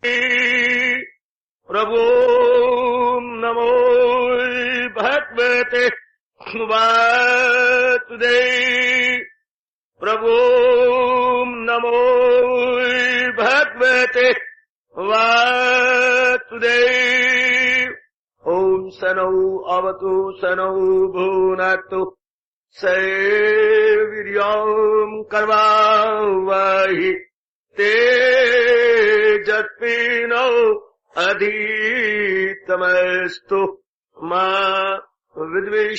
प्रभो नमो भगवते वासुदेवाय। प्रभो नमो भगवते वासुदेवाय। ओम सनौ अवतु सनौ भुनक्तु सवीर्यं कर्वावहि तेजस्विनो अधितमस्तु मा विद्विषावहि।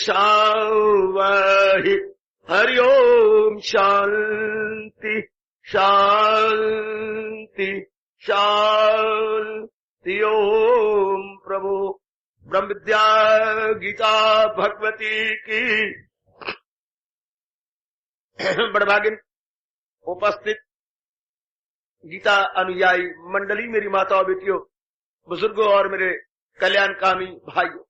हरि ओम शांति शांति शांति। ओम प्रभु ब्रह्म विद्या गीता भगवती की बड़भागिन उपस्थित गीता अनुयायी मंडली, मेरी माताओं बेटियों, बुजुर्गों और मेरे कल्याणकामी भाइयों,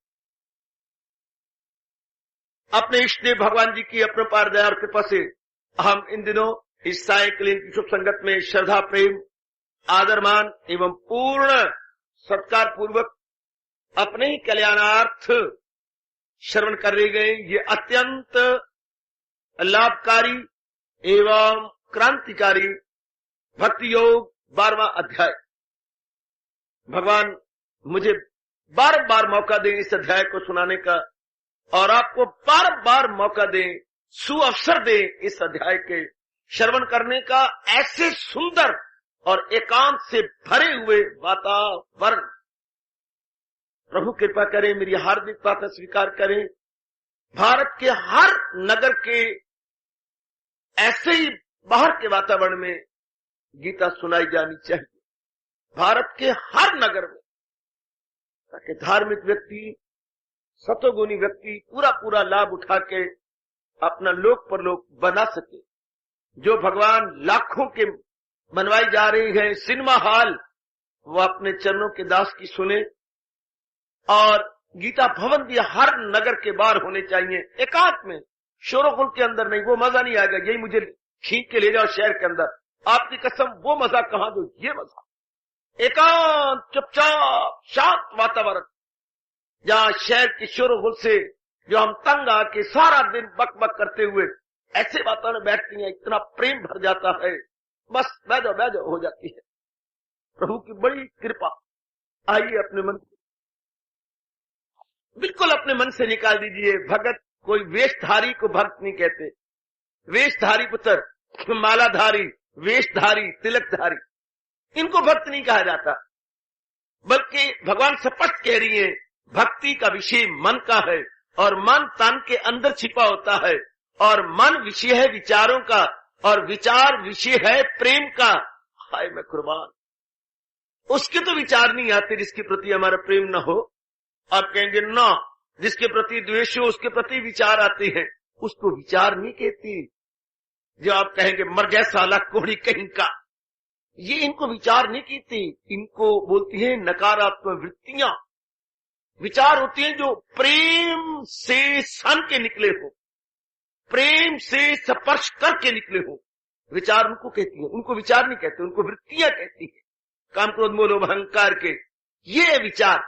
अपने इष्ट देव भगवान जी की अपने पार दया और कृपा से हम इन दिनों इस सायंकालीन की शुभ संगत में श्रद्धा प्रेम आदरमान एवं पूर्ण सत्कार पूर्वक अपने ही कल्याणार्थ श्रवण कर रहे गए ये अत्यंत लाभकारी एवं क्रांतिकारी भक्ति योग 12वां अध्याय। भगवान मुझे बार बार मौका दें इस अध्याय को सुनाने का और आपको बार बार मौका दें, सुअवसर दें इस अध्याय के श्रवण करने का। ऐसे सुंदर और एकांत से भरे हुए वातावरण प्रभु कृपा करें, मेरी हार्दिक प्रार्थना स्वीकार करें। भारत के हर नगर के ऐसे ही बाहर के वातावरण में गीता सुनाई जानी चाहिए, भारत के हर नगर में, ताकि धार्मिक व्यक्ति, सतोगुणी व्यक्ति पूरा पूरा लाभ उठा के अपना लोक परलोक बना सके। जो भगवान लाखों के बनवाई जा रही है सिनेमा हॉल, वो अपने चरणों के दास की सुने। और गीता भवन भी हर नगर के बाहर होने चाहिए, एकांत में, शोरगुल के अंदर नहीं, वो मजा नहीं आएगा। यही मुझे खींच के ले जाओ शहर के अंदर, आपकी कसम वो मजा कहां दो, ये मजा एकांत चुपचाप शांत वातावरण, जहां शहर की शोरगुल से जो हम तंग आके सारा दिन बक बक करते हुए ऐसे वातावरण बैठती हैं, इतना प्रेम भर जाता है, बस बैठो हो जाती है। प्रभु की बड़ी कृपा। आइए अपने मन को बिल्कुल अपने मन से निकाल दीजिए। भगत कोई वेशधारी को भक्त नहीं कहते, वेशधारी पुत्र, मालाधारी, वेशधारी, तिलकधारी, इनको भक्त नहीं कहा जाता, बल्कि भगवान स्पष्ट कह रही है भक्ति का विषय मन का है और मन तन के अंदर छिपा होता है और मन विषय है विचारों का और विचार विषय है प्रेम का। हाय मैं कुर्बान, उसके तो विचार नहीं आते जिसके प्रति हमारा प्रेम न हो। आप कहेंगे ना, जिसके प्रति द्वेष हो उसके प्रति विचार आते हैं, उसको विचार नहीं कहती। जो आप कहेंगे मर गया साला कोड़ी कहीं का, ये इनको विचार नहीं कहती, इनको बोलती है नकारात्मक वृत्तियां। विचार होते हैं जो प्रेम से सन के निकले हो, प्रेम से स्पर्श करके निकले हो, विचार उनको कहती है। उनको विचार नहीं कहते, उनको वृत्तियां कहती है, काम क्रोध मोह लोभ अहंकार के। ये विचार,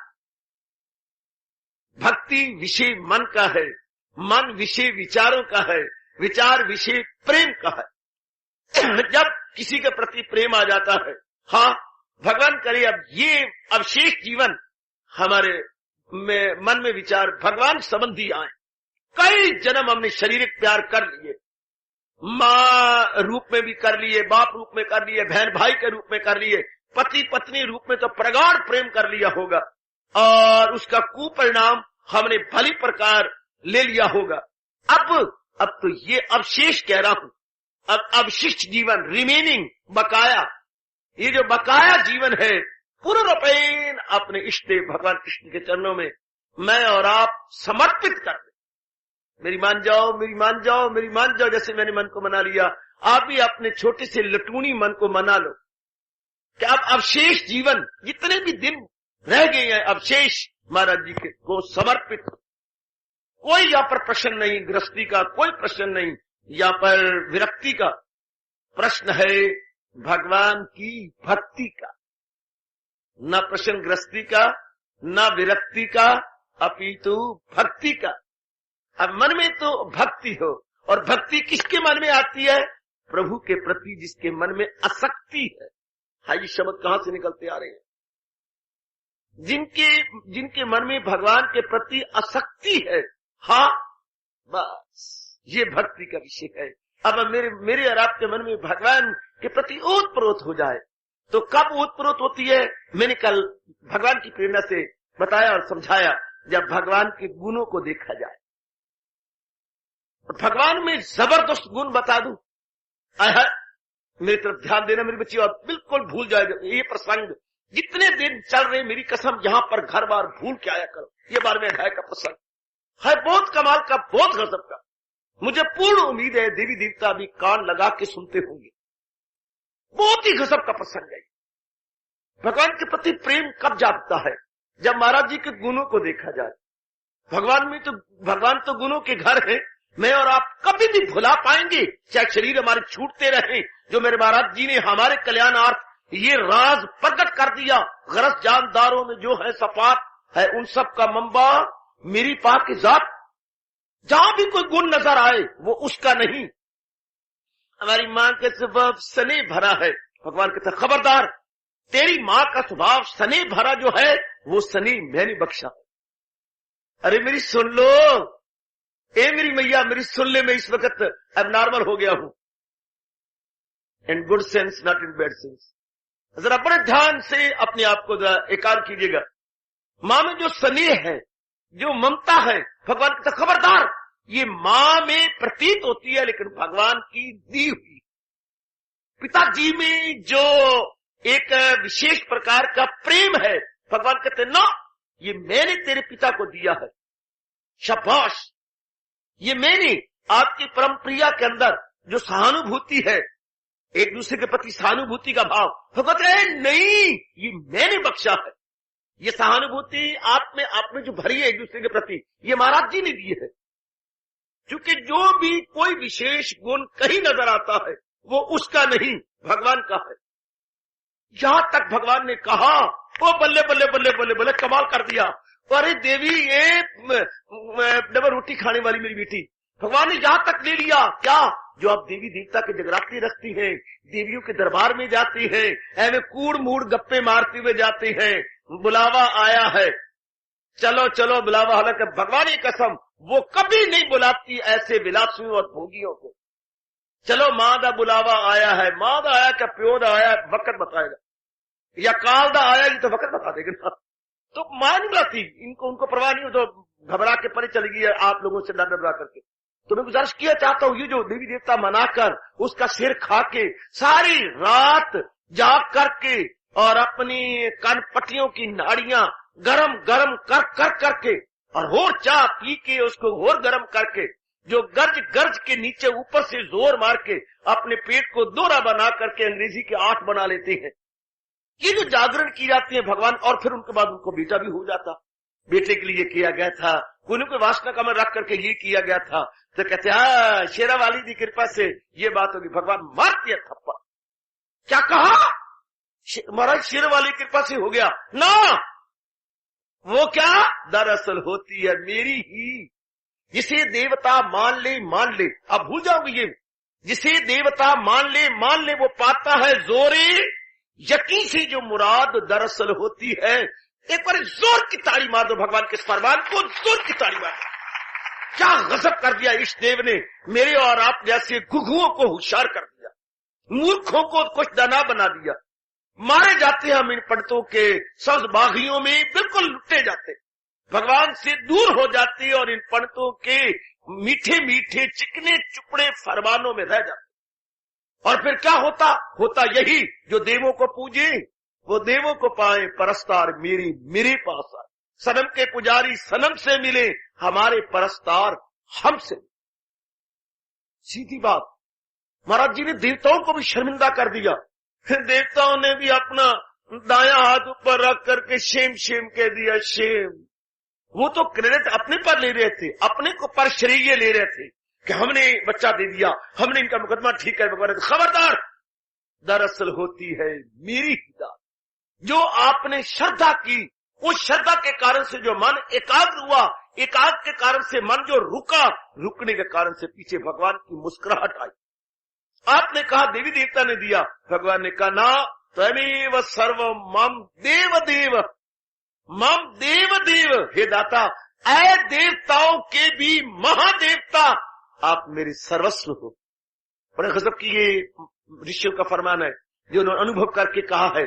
भक्ति विषय मन का है, मन विषय विचारों का है, विचार विषय प्रेम का है। जब किसी के प्रति प्रेम आ जाता है, हाँ भगवान करे अब ये अवशेष जीवन हमारे में मन में विचार भगवान संबंधी आए। कई जन्म हमने शारीरिक प्यार कर लिए, माँ रूप में भी कर लिए, बाप रूप में कर लिए, बहन भाई के रूप में कर लिए, पति पत्नी रूप में तो प्रगाढ़ प्रेम कर लिया होगा और उसका कुपरिणाम हमने भली प्रकार ले लिया होगा। अब तो ये अवशेष कह रहा हूं, अब अवशिष्ट जीवन, रिमेनिंग बकाया, ये जो बकाया जीवन है पूर्णरूपेण अपने इष्ट देव भगवान कृष्ण के चरणों में मैं और आप समर्पित कर दें। मेरी मान जाओ, मेरी मान जाओ, मेरी मान जाओ। जैसे मैंने मन को मना लिया, आप भी अपने छोटे से लटूनी मन को मना लो कि अब अवशेष जीवन, जितने भी दिन रह गए हैं अवशेष महाराज जी के को समर्पित। कोई यहाँ पर प्रश्न नहीं गृहस्थी का, कोई प्रश्न नहीं यहाँ पर विरक्ति का, प्रश्न है भगवान की भक्ति का। न प्रश्नग्रस्ती का, न विरक्ति का, अपितु भक्ति का। अब मन में तो भक्ति हो, और भक्ति किसके मन में आती है? प्रभु के प्रति जिसके मन में आसक्ति है। हाय, ये शब्द कहां से निकलते आ रहे हैं? जिनके मन में भगवान के प्रति आसक्ति है, हाँ बस ये भक्ति का विषय है। अब मेरे और आपके मन में भगवान के प्रति ओतप्रोत हो जाए, तो कब ओतप्रोत होती है? मैंने कल भगवान की प्रेरणा से बताया और समझाया, जब भगवान के गुणों को देखा जाए। और भगवान में जबरदस्त गुण बता दूं, मेरी तरफ ध्यान देना मेरी बच्ची, और बिल्कुल भूल जाएगा ये प्रसंग। जितने दिन चल रहे, मेरी कसम, यहां पर घर बार भूल के आया करो। ये 12वें अध्याय का प्रसंग है, बहुत कमाल का, बहुत गजब का। मुझे पूर्ण उम्मीद है देवी देवता भी कान लगा के सुनते होंगे। बहुत ही गजब का प्रसंग है। भगवान के प्रति प्रेम कब जागता है? जब महाराज जी के गुणों को देखा जाए। भगवान तो गुणों के घर है। मैं और आप कभी भी भुला पाएंगे, चाहे शरीर हमारे छूटते रहे, जो मेरे महाराज जी ने हमारे कल्याणार्थ ये राज प्रकट कर दिया। गरज जानदारों में जो है सपाट है, उन सब का मंबा मेरी पाक जात। जहां भी कोई गुण नजर आए वो उसका नहीं। हमारी मां के स्वभाव स्नेह भरा है। भगवान कहते खबरदार, तेरी मां का स्वभाव स्नेह भरा जो है, वो स्नेह मैंने बख्शा। अरे मेरी सुन लो, ए मेरी मैया मेरी सुन ले, मैं इस वक्त अब नॉर्मल हो गया हूं। In good sense, not in bad sense. जरा बड़े ध्यान से अपने आप को एकाग्र कीजिएगा। मां में जो स्नेह है, जो ममता है, भगवान कहता खबरदार, ये मां में प्रतीत होती है लेकिन भगवान की दी हुई। पिताजी में जो एक विशेष प्रकार का प्रेम है, भगवान कहते ना, ये मैंने तेरे पिता को दिया है। शाबाश, ये मैंने आपकी परम प्रिया के अंदर जो सहानुभूति है, एक दूसरे के प्रति सहानुभूति का भाव, भगवान कहते नहीं, ये मैंने बख्शा है। ये सहानुभूति आप में जो भरी है एक दूसरे के प्रति, ये महाराज जी ने दी है। क्योंकि जो भी कोई विशेष गुण कहीं नजर आता है, वो उसका नहीं, भगवान का है। यहां तक भगवान ने कहा, ओ बल्ले बल्ले बल्ले बल्ले बल्ले, कमाल कर दिया। अरे देवी, ये डबल रोटी खाने वाली मेरी बेटी, भगवान ने यहां तक ले लिया। क्या? जो आप देवी देवता के जगराती रखती हैं, देवियों के दरबार में जाती हैं, ऐसे कूड़ मूड़ गप्पे मारते हुए जाते हैं, बुलावा आया है, चलो चलो बुलावा। हालांकि भगवान की कसम, वो कभी नहीं बुलाती ऐसे विलासियों और भोगियों को। चलो मां दा बुलावा आया है, मां दा आया क्या प्यो दा आया, वक्त बताएगा, या काल दा आया, ये तो वक्त बता देगा ना। तो मां नहीं बुलाती, उनको परवाह नहीं हो, तो घबरा के परे चली गई है आप लोगों से डर डरा करके। तो मैं गुजारिश किया चाहता हूं, ये जो देवी देवता मनाकर उसका सिर खा के सारी रात जाग करके और अपनी कान पट्टियों की नाड़ियां गरम गरम कर करके और होर चाह पी के उसको होर गरम करके, जो गर्ज गर्ज के नीचे ऊपर से जोर मार के अपने पेट को दोहरा बना करके अंग्रेजी के 8 बना लेते हैं। ये जो जागरण की जाती है भगवान, और फिर उनके बाद उनको बेटा भी हो जाता। बेटे के लिए किया गया था, उन्हीं को वासना का मन रख करके ये किया गया था। तो कहते शेरा वाली की कृपा से ये बात होगी। भगवान मार दिया थप्पड़। क्या कहा? महाराज शेर वाली कृपा से हो गया ना, वो क्या दरअसल होती है मेरी ही। जिसे देवता मान ले मान ले, अब भूल जाओगे ये, जिसे देवता मान ले वो पाता है जोरे यकीन से जो मुराद दरअसल होती है। एक बार जोर की ताड़ी मार दो भगवान के फरमान को, जोर की ताड़ी मार। क्या गजब कर दिया इस देव ने, मेरे और आप जैसे घुघुओं को होशियार कर दिया, मूर्खों को कुछ दाना बना दिया। मारे जाते हैं हम इन पंडितों के सब्ज बागियों में, बिल्कुल लुटे जाते, भगवान से दूर हो जाते और इन पंडितों के मीठे मीठे चिकने चुपड़े फरमानों में रह जाते। और फिर क्या होता यही, जो देवों को पूजे वो देवों को पाए, परस्तार मेरे पास आए। सनम के पुजारी सनम से मिले, हमारे परस्तार हमसे। सीधी बात, महाराज जी ने देवताओं को भी शर्मिंदा कर दिया। देवताओं ने भी अपना दाया हाथ ऊपर रख करके शेम शेम कह दिया, शेम। वो तो क्रेडिट अपने पर ले रहे थे, अपने को पर श्रेय ले रहे थे कि हमने बच्चा दे दिया, हमने इनका मुकदमा ठीक है। भगवान खबरदार, दरअसल होती है मेरी हिदायत। जो आपने श्रद्धा की, उस श्रद्धा के कारण से जो मन एकाग्र हुआ, एकाग्र के कारण से मन जो रुका, रुकने के कारण से पीछे भगवान की मुस्कुराहट आई। आपने कहा देवी देवता ने दिया, भगवान ने कहा ना, त्वमेव सर्वम मम देव देव, मम देव देव, हे दाता, ऐ देवताओं के भी महादेवता, आप मेरे सर्वस्व हो। बड़े गजब की ये ऋषियों का फरमान है जो उन्होंने अनुभव करके कहा है,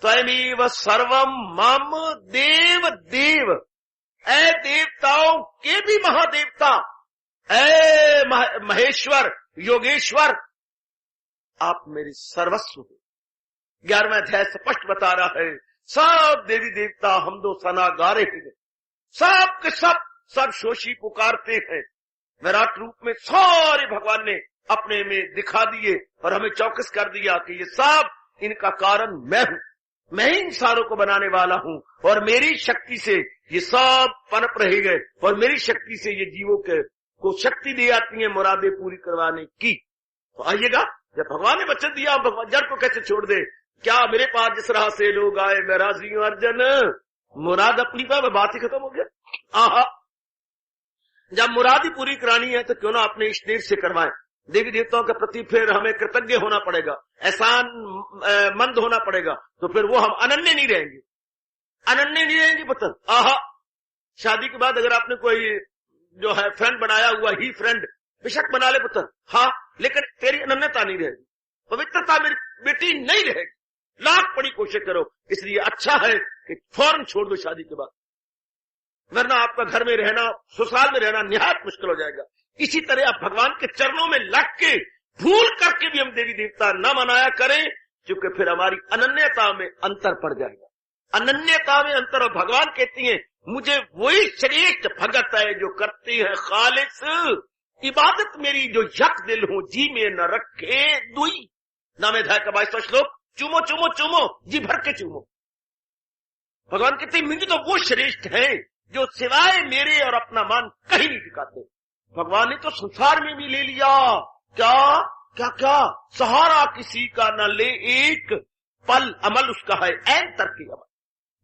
त्वमेव सर्वम मम देव देव, ऐ देवताओं के भी महादेवता, ऐ महेश्वर योगेश्वर, आप मेरे सर्वस्व हो। 11वां अध्याय स्पष्ट बता रहा है, सब देवी देवता हम दो सना गा रहे हैं, सब के सब शोषी पुकारते हैं। विराट रूप में सारे भगवान ने अपने में दिखा दिए और हमें चौकस कर दिया कि ये सब, इनका कारण मैं हूं, मैं ही इन सारों को बनाने वाला हूं, और मेरी शक्ति से ये सब पनप रहे गए, और मेरी शक्ति से ये जीवों को शक्ति दे आती है मुरादें पूरी करवाने की। तो आइएगा, जब भगवान ने वचन दिया, भगवान जड़ को कैसे छोड़ दे? क्या मेरे पास जिस राह से लोग आए मैं राजी हूं अर्जन, मुराद अपनी पर, बात ही खत्म हो गया। आहा, जब मुराद ही पूरी करानी है तो क्यों ना अपने इष्ट देव से करवाएं। देवी देवताओं के प्रति फिर हमें कृतज्ञ होना पड़ेगा, एहसान मंद होना पड़ेगा, तो फिर वो हम अनन्य नहीं रहेंगे, अनन्य नहीं रहेंगे पुत्र। आहा, शादी के बाद अगर आपने कोई जो है फ्रेंड बनाया हुआ, ही फ्रेंड बेशक बना ले पुत्र, हाँ, लेकिन तेरी अनन्यता नहीं रहेगी, पवित्रता मेरी बेटी नहीं रहेगी, लाख बड़ी कोशिश करो। इसलिए अच्छा है कि फौरन छोड़ दो शादी के बाद, वरना आपका घर में रहना, ससुराल में रहना निहायत मुश्किल हो जाएगा। इसी तरह आप भगवान के चरणों में लग के भूल करके भी हम देवी देवता न मनाया करें, क्योंकि फिर हमारी अनन्यता में अंतर पड़ जाएगा। अनन्यता में अंतर, और भगवान कहती हैं मुझे वही श्रेष्ठ भगत है जो करती है खालिस इबादत मेरी, जो यक दिल हूं जी में न रखे दुई। नाम अध्याय का 22वां श्लोक, चूमो चूमो चूमो, जी भर के चूमो। भगवान कहते मुझे तो वो श्रेष्ठ है जो सिवाय मेरे और अपना मान कहीं नहीं टिकाते। भगवान ने तो संसार में भी ले लिया, क्या क्या क्या, सहारा किसी का न ले एक पल, अमल उसका है ऐन तक की अमल।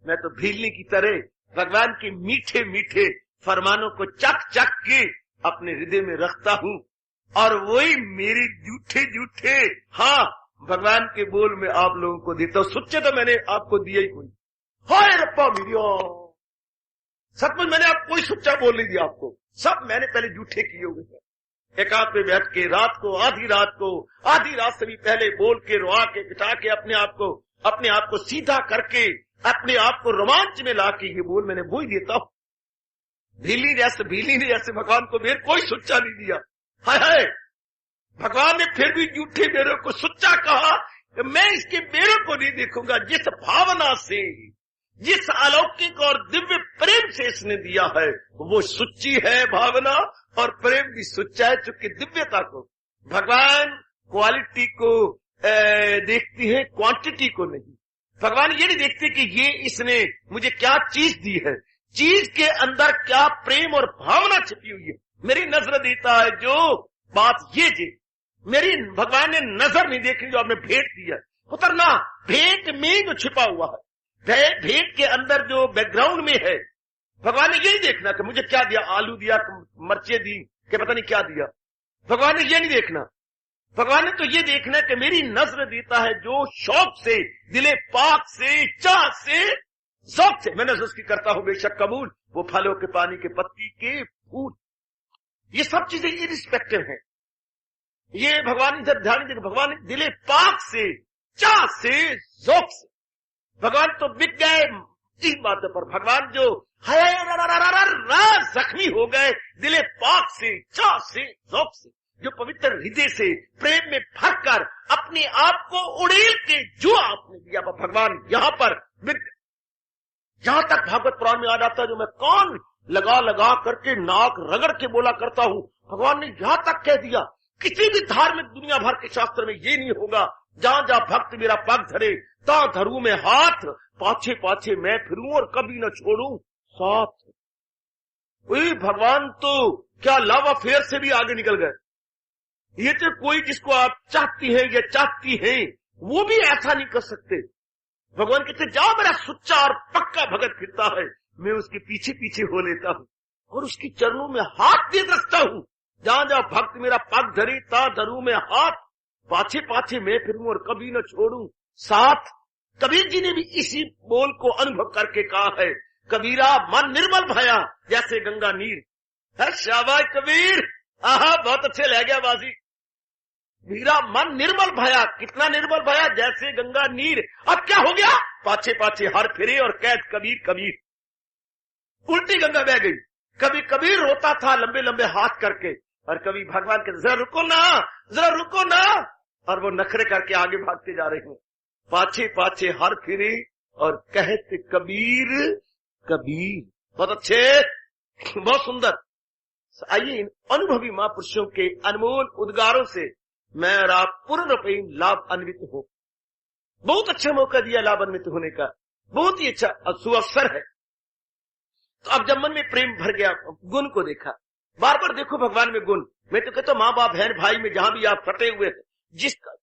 मैं तो भीलने की तरह भगवान के मीठे मीठे फरमानों को चक चक के अपने हृदय में रखता हूं, और वही मेरे झूठे झूठे, हाँ, भगवान के बोल में आप लोगों को देता हूं। सच्चे तो मैंने आपको दिया ही कोई, हाय रप्पा मीरिया, सचमुच मैंने आप कोई सच्चा बोल नहीं दिया आपको, सब मैंने पहले झूठे किए हुए हैं। एकांत पे बैठ के रात को, आधी रात से भी पहले बोल के, रोआ के, बिठा के, अपने आप को सीधा करके, अपने आप को रोमांच में ला के ये बोल मैंने वो ही देता हूं। भीली जैसे भगवान को मेरे कोई सच्चा नहीं दिया। हाय हाय, भगवान ने फिर भी झूठे मेरे को सच्चा कहा, मैं इसके मेरे को नहीं देखूंगा। जिस भावना से, जिस अलौकिक और दिव्य प्रेम से इसने दिया है, वो सच्ची है भावना, और प्रेम भी सच्चा है, चूंकि दिव्यता को भगवान क्वालिटी को देखती है, क्वांटिटी को नहीं। भगवान ये नहीं देखते कि ये इसने मुझे क्या चीज दी है, चीज के अंदर क्या प्रेम और भावना छिपी हुई है। मेरी नजर देता है जो बात ये जी, मेरी भगवान ने नजर नहीं देखी जो आपने भेंट दिया, उतरना भेंट में जो छिपा हुआ है, भेंट के अंदर जो बैकग्राउंड में है, भगवान ने ये नहीं देखना कि मुझे क्या दिया, आलू दिया, मर्चे दी, कि पता नहीं क्या दिया। भगवान ने ये नहीं देखना, भगवान ने तो ये देखना कि मेरी नजर देता है जो शौक से, दिले पाक से, चाह से, शौक से मैं नजर की करता हूं बेशक कबूल, वो फलों के, पानी के, पत्ती के, फूल, ये सब चीजें इरिस्पेक्टिव है। ये भगवान ने जब ध्यान दे, भगवान ने दिले पाक से, चाह से, शौक से, भगवान तो बिक गए इस बात पर। भगवान जो जख्मी हो गए दिले पाक से, चाह से, शौक से, जो पवित्र हृदय से प्रेम में भरकर अपने आप को उड़ेल के जो आपने दिया, भगवान यहां पर जहां तक भागवत पुराण में याद आता है, जो मैं कान लगा करके नाक रगड़ के बोला करता हूं, भगवान ने यहां तक कह दिया। किसी भी धार्मिक दुनिया भर के शास्त्र में ये नहीं होगा, जहां जहां भक्त मेरा पग धरे ता धरू में हाथ, पाछे पाछे मैं फिरूं और कभी न छोड़ूं साथ। वही भगवान तो क्या लव अफेयर से भी आगे निकल गए। ये तो कोई जिसको आप चाहती हैं या चाहती हैं, वो भी ऐसा नहीं कर सकते। भगवान कहते जाओ मेरा सुच्चा और पक्का भगत फिरता है, मैं उसके पीछे पीछे हो लेता हूँ और उसके चरणों में हाथ दे रखता हूँ। जहां जहां भक्त मेरा पग धरे ता धरू में हाथ, पाछे पाछे मैं फिरूं और कभी न छोड़ूं साथ। कबीर जी ने भी इसी बोल को अनुभव करके कहा है, कबीरा मन निर्मल भया जैसे गंगा नीर। है शाबाश कबीर, आहा बहुत अच्छे लग गया बाजी। मीरा मन निर्मल भया, कितना निर्मल भया, जैसे गंगा नीर। अब क्या हो गया, पाछे पाछे हर फिरे और कैद कबीर कबीर, उल्टी गंगा बह गई। कभी कबीर रोता था लंबे लंबे हाथ करके, और कभी भगवान के जरा रुको ना, जरा रुको ना, और वो नखरे करके आगे भागते जा रहे हैं। पाछे पाछे हर फिरे और कहते कबीर कबीर। बहुत अच्छे, बहुत सुंदर। आइए इन अनुभवी महापुरुषों के अनमोल उद्गारों से मैं और आप पूर्ण प्रेम लाभ अन्वित हो। बहुत अच्छा मौका दिया लाभ अन्वित होने का, बहुत ही अच्छा सुअवसर है। तो अब जब मन में प्रेम भर गया, गुण को देखा, बार बार देखो भगवान में गुण। मैं तो कहता हूं माँ बाप बहन भाई में जहां भी आप फटे हुए हैं, जिसका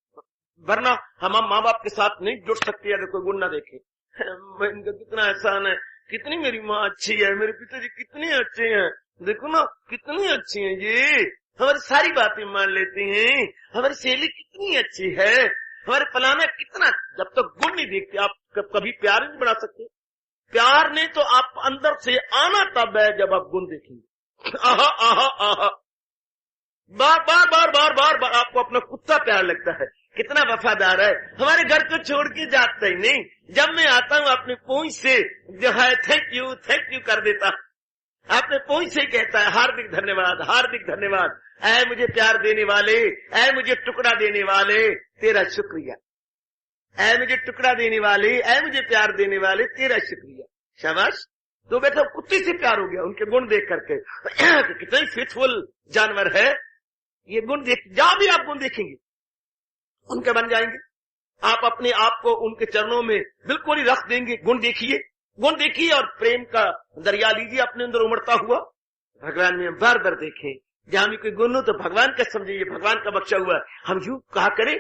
वरना हम माँ बाप के साथ नहीं जुड़ सकते अगर कोई गुण ना देखे। इनका कितना एहसान है, कितनी मेरी माँ अच्छी है, मेरे पिताजी कितने अच्छे हैं, देखो ना कितनी अच्छी है, ये हमारी सारी बातें मान लेते हैं, हमारी सहेली कितनी अच्छी है, हमारे फलाना कितना। जब तक गुण नहीं देखते आप कभी प्यार नहीं बढ़ा सकते। प्यार नहीं तो आप अंदर से आना तब है जब आप गुण देखेंगे। आहा आहा आहा, बार बार बार बार बार बार आपको अपना कुत्ता प्यार लगता है, कितना वफादार है, हमारे घर को छोड़ के जाता ही नहीं। जब मैं आता हूँ अपने पूंछ से जो है थैंक यू कर देता, अपने पूंछ से कहता है हार्दिक धन्यवाद, हार्दिक धन्यवाद, ऐ मुझे प्यार देने वाले, ऐ मुझे टुकड़ा देने वाले, तेरा शुक्रिया। ऐ मुझे टुकड़ा देने वाले, ऐ मुझे प्यार देने वाले, तेरा शुक्रिया। शाबाश। तो बेटा कुत्ते से प्यार हो गया उनके गुण देख करके। कितना फेथफुल जानवर है, ये गुण देख, जहां भी आप गुण देखेंगे उनके बन जाएंगे। आप अपने आप को उनके चरणों में बिल्कुल ही रख देंगे। गुण देखिए, गुण देखिए और प्रेम का दरिया लीजिए अपने अंदर उमड़ता हुआ। भगवान में बार बार देखें, जहां भी कोई गुण हो तो भगवान का समझिए, भगवान का बख्शा हुआ। हम यूं कहा करें,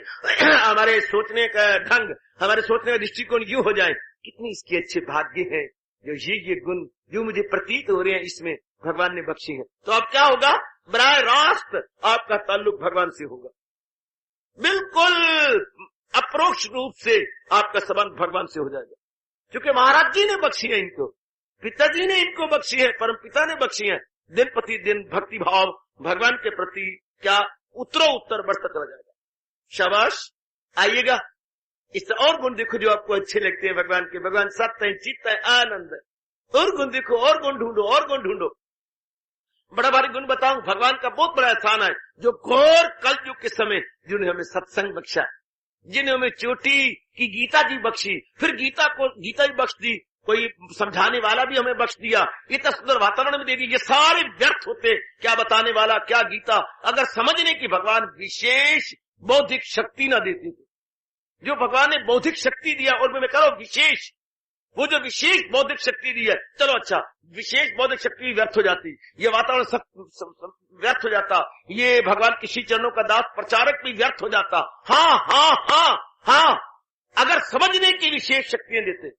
हमारे सोचने का ढंग, हमारे सोचने का दृष्टिकोण यूं हो जाए, कितनी इसके अच्छे भाग्य हैं जो ये गुण जो मुझे प्रतीत हो रहे हैं इसमें भगवान ने बख्शी है। तो अब क्या होगा, बराह रास्त आपका ताल्लुक भगवान से होगा, बिल्कुल अप्रोक्ष रूप से आपका संबंध भगवान से हो जाएगा। क्योंकि महाराज जी ने बख्शी है इनको, पिताजी ने इनको बख्शी है, परम पिता ने बख्शी है। दिन प्रति दिन भक्ति भाव भगवान के प्रति क्या उत्तर बढ़ता चला जाएगा। शाबाश। आइएगा इससे और गुण देखो जो आपको अच्छे लगते हैं भगवान के। भगवान सत्य है, चित्त है, आनंद है। और गुण देखो, और गुण ढूंढो, और गुण ढूंढो। बड़ा भारी गुण बताऊं, भगवान का बहुत बड़ा एहसान है जो घोर कलयुग के समय जिन्होंने हमें सत्संग बख्शा, जिन्हें हमें चोटी की गीता जी बख्शी, फिर गीता जी बख्श दी, कोई समझाने वाला भी हमें बख्श दिया, इतना सुंदर वातावरण में दे दिया। ये सारे व्यर्थ होते, क्या बताने वाला, क्या गीता, अगर समझने की भगवान विशेष बौद्धिक शक्ति न देते थे। जो भगवान ने बौद्धिक शक्ति दिया और मैं करो विशेष, वो जो विशेष बौद्धिक शक्ति दी है, चलो अच्छा विशेष बौद्धिक शक्ति भी व्यर्थ हो जाती, ये वातावरण सब व्यर्थ हो जाता, ये भगवान के श्री चरणों का दास प्रचारक भी व्यर्थ हो जाता। हाँ हाँ हाँ हाँ, अगर समझने की विशेष शक्तियां देते,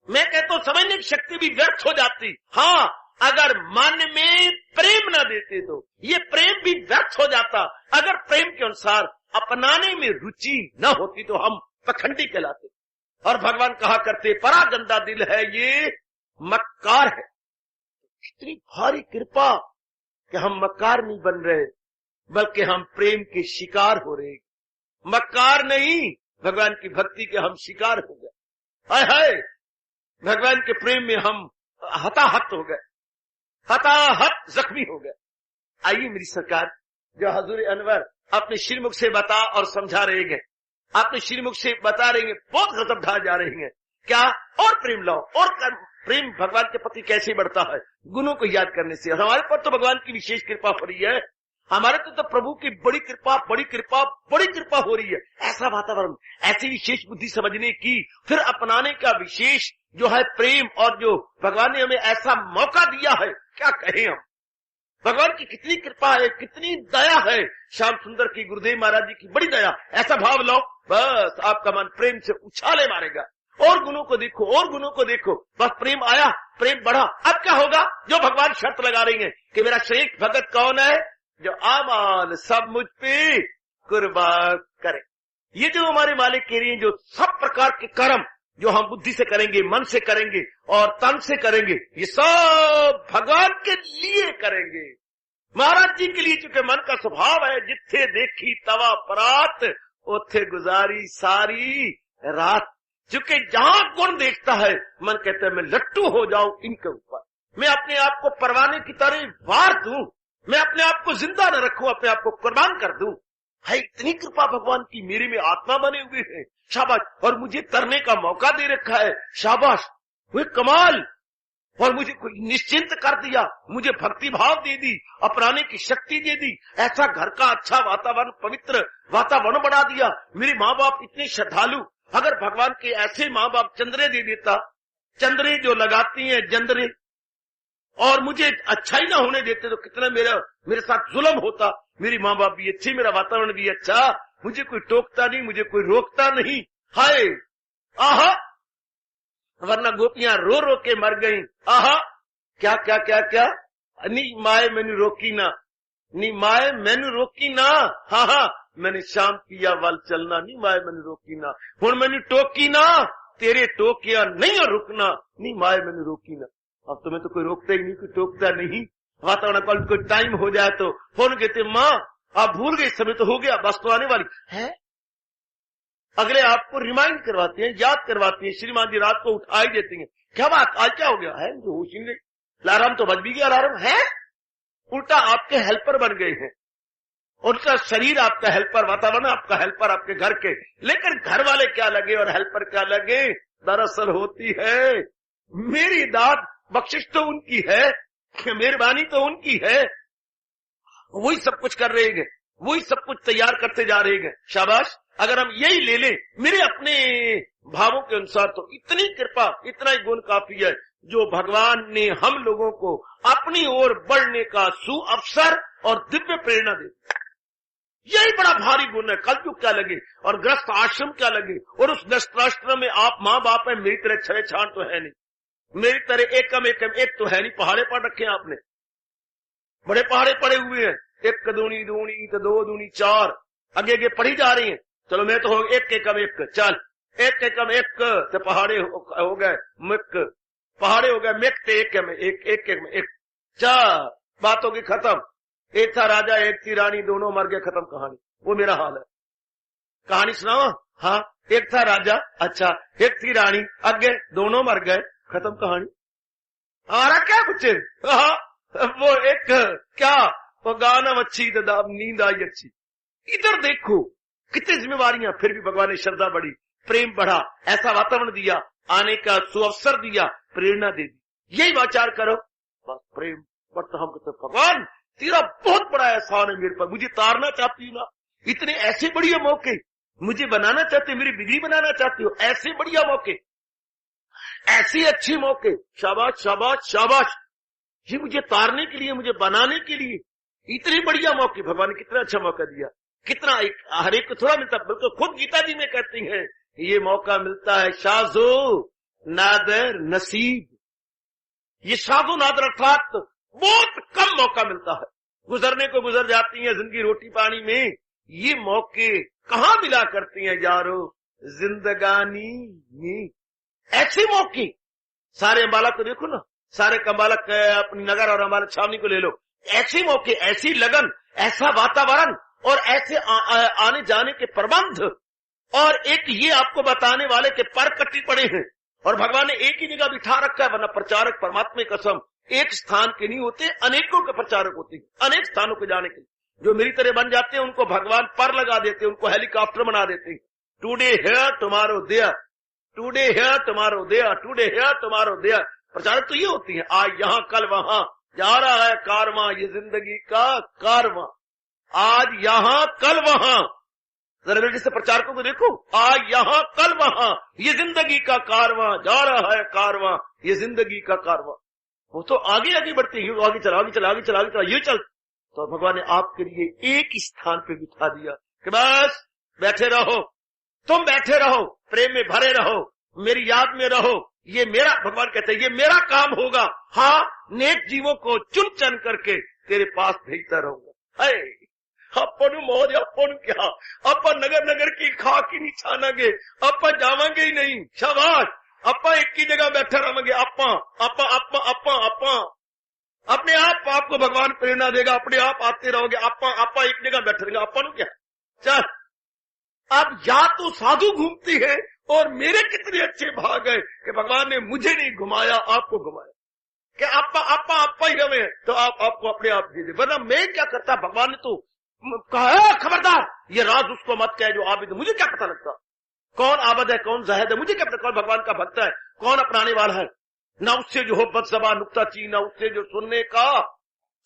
मैं कहता हूं समझने की शक्ति भी व्यर्थ हो जाती। हाँ, अगर मन में प्रेम न देते तो ये प्रेम भी व्यर्थ हो जाता। अगर प्रेम के अनुसार अपनाने में रुचि न होती तो हम पखंडी कहलाते। और भगवान कहा करते, बड़ा गंदा दिल है ये, मक्कार है। इतनी भारी कृपा कि हम मक्कार नहीं बन रहे, बल्कि हम प्रेम के शिकार हो रहे। मक्कार नहीं, भगवान की भक्ति के हम शिकार हो गए। हाय हाय, भगवान के प्रेम में हम हताहत हो गए, हताहत जख्मी हो गए। आइए मेरी सरकार, जो हजूर अनवर अपने श्रीमुख से बता और समझा रहे हैं, अपने श्रीमुख से बता रहे हैं, बहुत गजब ढा जा रही हैं, क्या और प्रेम लाओ, और प्रेम भगवान के प्रति कैसे बढ़ता है, गुणों को याद करने से। हमारे पर तो भगवान की विशेष कृपा हो रही है, हमारे तो प्रभु की बड़ी कृपा बड़ी कृपा बड़ी कृपा हो रही है। ऐसा वातावरण, ऐसी विशेष बुद्धि समझने की, फिर अपनाने का विशेष जो है प्रेम, और जो भगवान ने हमें ऐसा मौका दिया है, क्या कहें हम। भगवान की कितनी कृपा है, कितनी दया है। श्याम सुंदर की, गुरुदेव महाराज जी की बड़ी दया। ऐसा भाव लो, बस आपका मन प्रेम से उछाले मारेगा, और गुणों को देखो, और गुणों को देखो। बस प्रेम आया, प्रेम बढ़ा। अब क्या होगा? जो भगवान शर्त लगा रही है कि मेरा श्रेष्ठ भगत कौन है? जो आमाल सब मुझ पे कुर्बान करे। ये जो हमारे मालिक कह रही है, जो सब प्रकार के कर्म जो हम बुद्धि से करेंगे, मन से करेंगे और तन से करेंगे, ये सब भगवान के लिए करेंगे, महाराज जी के लिए। चूंकि मन का स्वभाव है, जिथे देखी तवा परात, उथे गुजारी सारी रात। चूंकि जहां गुण देखता है, मन कहता है मैं लट्टू हो जाऊं इनके ऊपर, मैं अपने आप को परवाने की तरह वार दूं, मैं अपने आप को जिंदा न रखूं, अपने आप को कुर्बान कर दूं। है इतनी कृपा भगवान की, मेरे में आत्मा बने हुए है, शाबाश। और मुझे तरने का मौका दे रखा है, शाबाश, वे कमाल। और मुझे निश्चिंत कर दिया, मुझे भक्ति भाव दे दी, अपनाने की शक्ति दे दी, ऐसा घर का अच्छा वातावरण, पवित्र वातावरण बना दिया। मेरे माँ बाप इतने श्रद्धालु, अगर भगवान के ऐसे माँ बाप चंद्रे दे देता, चंद्रे जो लगाती हैं जंदरे, और मुझे अच्छा ही ना होने देते तो कितना मेरे साथ जुल्म होता। मेरी माँ बाप भी अच्छे, मेरा वातावरण भी अच्छा, मुझे कोई टोकता नहीं, मुझे कोई रोकता नहीं। हाय आहा, वरना गोपियां रो रो के मर गई। आहा, क्या क्या क्या क्या, नी माए मैनू रोकी ना, नी माए मैनू रोकी ना, हाँ हाँ मैंने शाम किया वल चलना, नी माए मैनू रोकी ना, हुण मैनू टोकी ना, तेरे टोकिया नहीं रुकना, नी माए मैनू रोकी ना। अब तुम्हें तो कोई रोकता ही नहीं, कोई टोकता नहीं। वातावरण कल कोई टाइम हो जाए तो फोन कहते माँ आप भूल गए, समय तो हो गया, बस तो आने वाली है। अगले आपको रिमाइंड करवाते हैं, याद करवाते हैं। श्रीमान जी रात को उठा ही देते हैं, क्या बात आज क्या हो गया है, जो होश ही नहीं, अलार्म तो बज भी गया, अलार्म है। उल्टा आपके हेल्पर बन गए हैं, उनका शरीर आपका हेल्पर, वातावरण आपका हेल्पर आपके घर के। लेकिन घर वाले क्या लगे और हेल्पर क्या लगे, दरअसल होती है मेरी दाद, बख्शिश तो उनकी है, मेहरबानी तो उनकी है, वही सब कुछ कर रहे हैं, वही सब कुछ तैयार करते जा रहे हैं। शाबाश, अगर हम यही ले लें मेरे अपने भावों के अनुसार, तो इतनी कृपा, इतना ही गुण काफी है, जो भगवान ने हम लोगों को अपनी ओर बढ़ने का सुअवसर और दिव्य प्रेरणा दे। यही बड़ा भारी गुण है। कलयुग क्या लगे और ग्रस्त आश्रम क्या लगे, और उस ग्रस्त आश्रम में आप माँ बाप है, मेरी तरह छड़े छान तो है नहीं, मेरी तरह एकम एक तो है नहीं। पहाड़े पर रखे आपने, बड़े पहाड़े पड़े हुए हैं, एक दूनी दूनी तो दो दूनी चार, आगे आगे पढ़ी जा रही है। चलो मैं तो हो एक एकम एक, चल एक एकम एक तो पहाड़े हो गए मिक, पहाड़े हो गए मिक तो एक में एक, एक एक में एक, चार बात होगी खत्म। एक था राजा एक थी रानी, दोनों मर गए, खत्म कहानी। वो मेरा हाल है। कहानी सुनाओ? हाँ, एक था राजा, अच्छा, एक थी रानी, आगे दोनों मर गए, खत्म कहानी। हमारा क्या कुछ है? वो एक क्या, वो गाना अच्छी तो नींद आई अच्छी। इधर देखो कितनी जिम्मेवारियां, फिर भी भगवान ने श्रद्धा बढ़ी, प्रेम बढ़ा, ऐसा वातावरण दिया, आने का सुअवसर दिया, प्रेरणा दे दी। यही वाचार करो, बस प्रेम बढ़ता। हम कहते भगवान तेरा बहुत बड़ा एहसान है मेरे पर, मुझे तारना चाहती हो ना, इतने ऐसे बढ़िया मौके मुझे बनाना चाहते हो, मेरी बिगड़ी बनाना चाहती हो, ऐसे बढ़िया मौके, ऐसे अच्छे मौके, शाबाश शाबाश शाबाश। ये मुझे तारने के लिए, मुझे बनाने के लिए इतने बढ़िया मौके भगवान ने कितना अच्छा मौका दिया। कितना एक हर एक को थोड़ा मिलता, बिल्कुल खुद गीता जी में कहती हैं ये मौका मिलता है शाजो नादर नसीब। ये शाजो नादर अर्थात बहुत कम मौका मिलता है, गुजरने को गुजर जाती है जिंदगी रोटी पानी में। ये मौके कहाँ मिला करती हैं यारो जिंदगानी में, ऐसे मौके। सारे अम्बाला को देखो ना, सारे कम्बालक अपनी नगर और अम्बाला छावनी को ले लो, ऐसे मौके, ऐसी लगन, ऐसा वातावरण और ऐसे आने जाने के प्रबंध, और एक ये आपको बताने वाले के पर कट्टी पड़े हैं, और भगवान ने एक ही जगह बिठा रखा है। वरना प्रचारक परमात्मा की कसम एक स्थान के नहीं होते, अनेकों के प्रचारक होते हैं, अनेक स्थानों पे जाने के लिए। जो मेरी तरह बन जाते हैं उनको भगवान पर लगा देते हैं, उनको हेलीकॉप्टर बना देते हैं। Today here tomorrow there, today here tomorrow there, today here tomorrow there. प्रचारक तो ये होती है, आज यहाँ कल वहां जा रहा है कारवां, ये जिंदगी का कारवां, आज यहाँ कल वहां। जरा मेरे जैसे प्रचारकों को देखो, आज यहाँ कल वहां, ये जिंदगी का कारवां, जा रहा है कारवां, ये जिंदगी का कारवां। वो तो आगे आगे बढ़ते हैं, आगे चला आगे चला आगे चला आगे चला, ये चल। तो भगवान ने आपके लिए एक ही स्थान पे बिठा दिया कि बस बैठे रहो, तुम बैठे रहो, प्रेम में भरे रहो, मेरी याद में रहो, ये मेरा, भगवान कहते हैं ये मेरा काम होगा। हाँ, नेक जीवों को चुन चुन करके तेरे पास भेजता रहूंगा। अपन मौज, अपन क्या, अपन नगर नगर की खाक ही नहीं छानागे, अपन जावांगे ही नहीं। शाबाश, अपन एक ही जगह बैठे रहेंगे। अपा अपा अपा अपा अपा, अपने आप आपको भगवान प्रेरणा देगा, अपने आप आते रहोगे। अपा अपा एक जगह बैठे रहेंगे। अपन क्या, चल अब या तो साधु घूमती है, और मेरे कितने अच्छे भाग है कि भगवान ने मुझे नहीं घुमाया, आपको घुमाया। कि आपा आपा आपा ही रहे तो आप आपको अपने आप दे दे, वरना मैं क्या करता। भगवान ने तो कहा खबरदार, ये राज उसको मत कहे जो आबिद। मुझे क्या पता लगता कौन आबद है कौन जाहिद है, मुझे क्या पता कौन भगवान का भक्त है कौन अपनाने वाला है। ना उससे जो हो बदजबा नुक्ता ची, ना उससे जो सुनने का।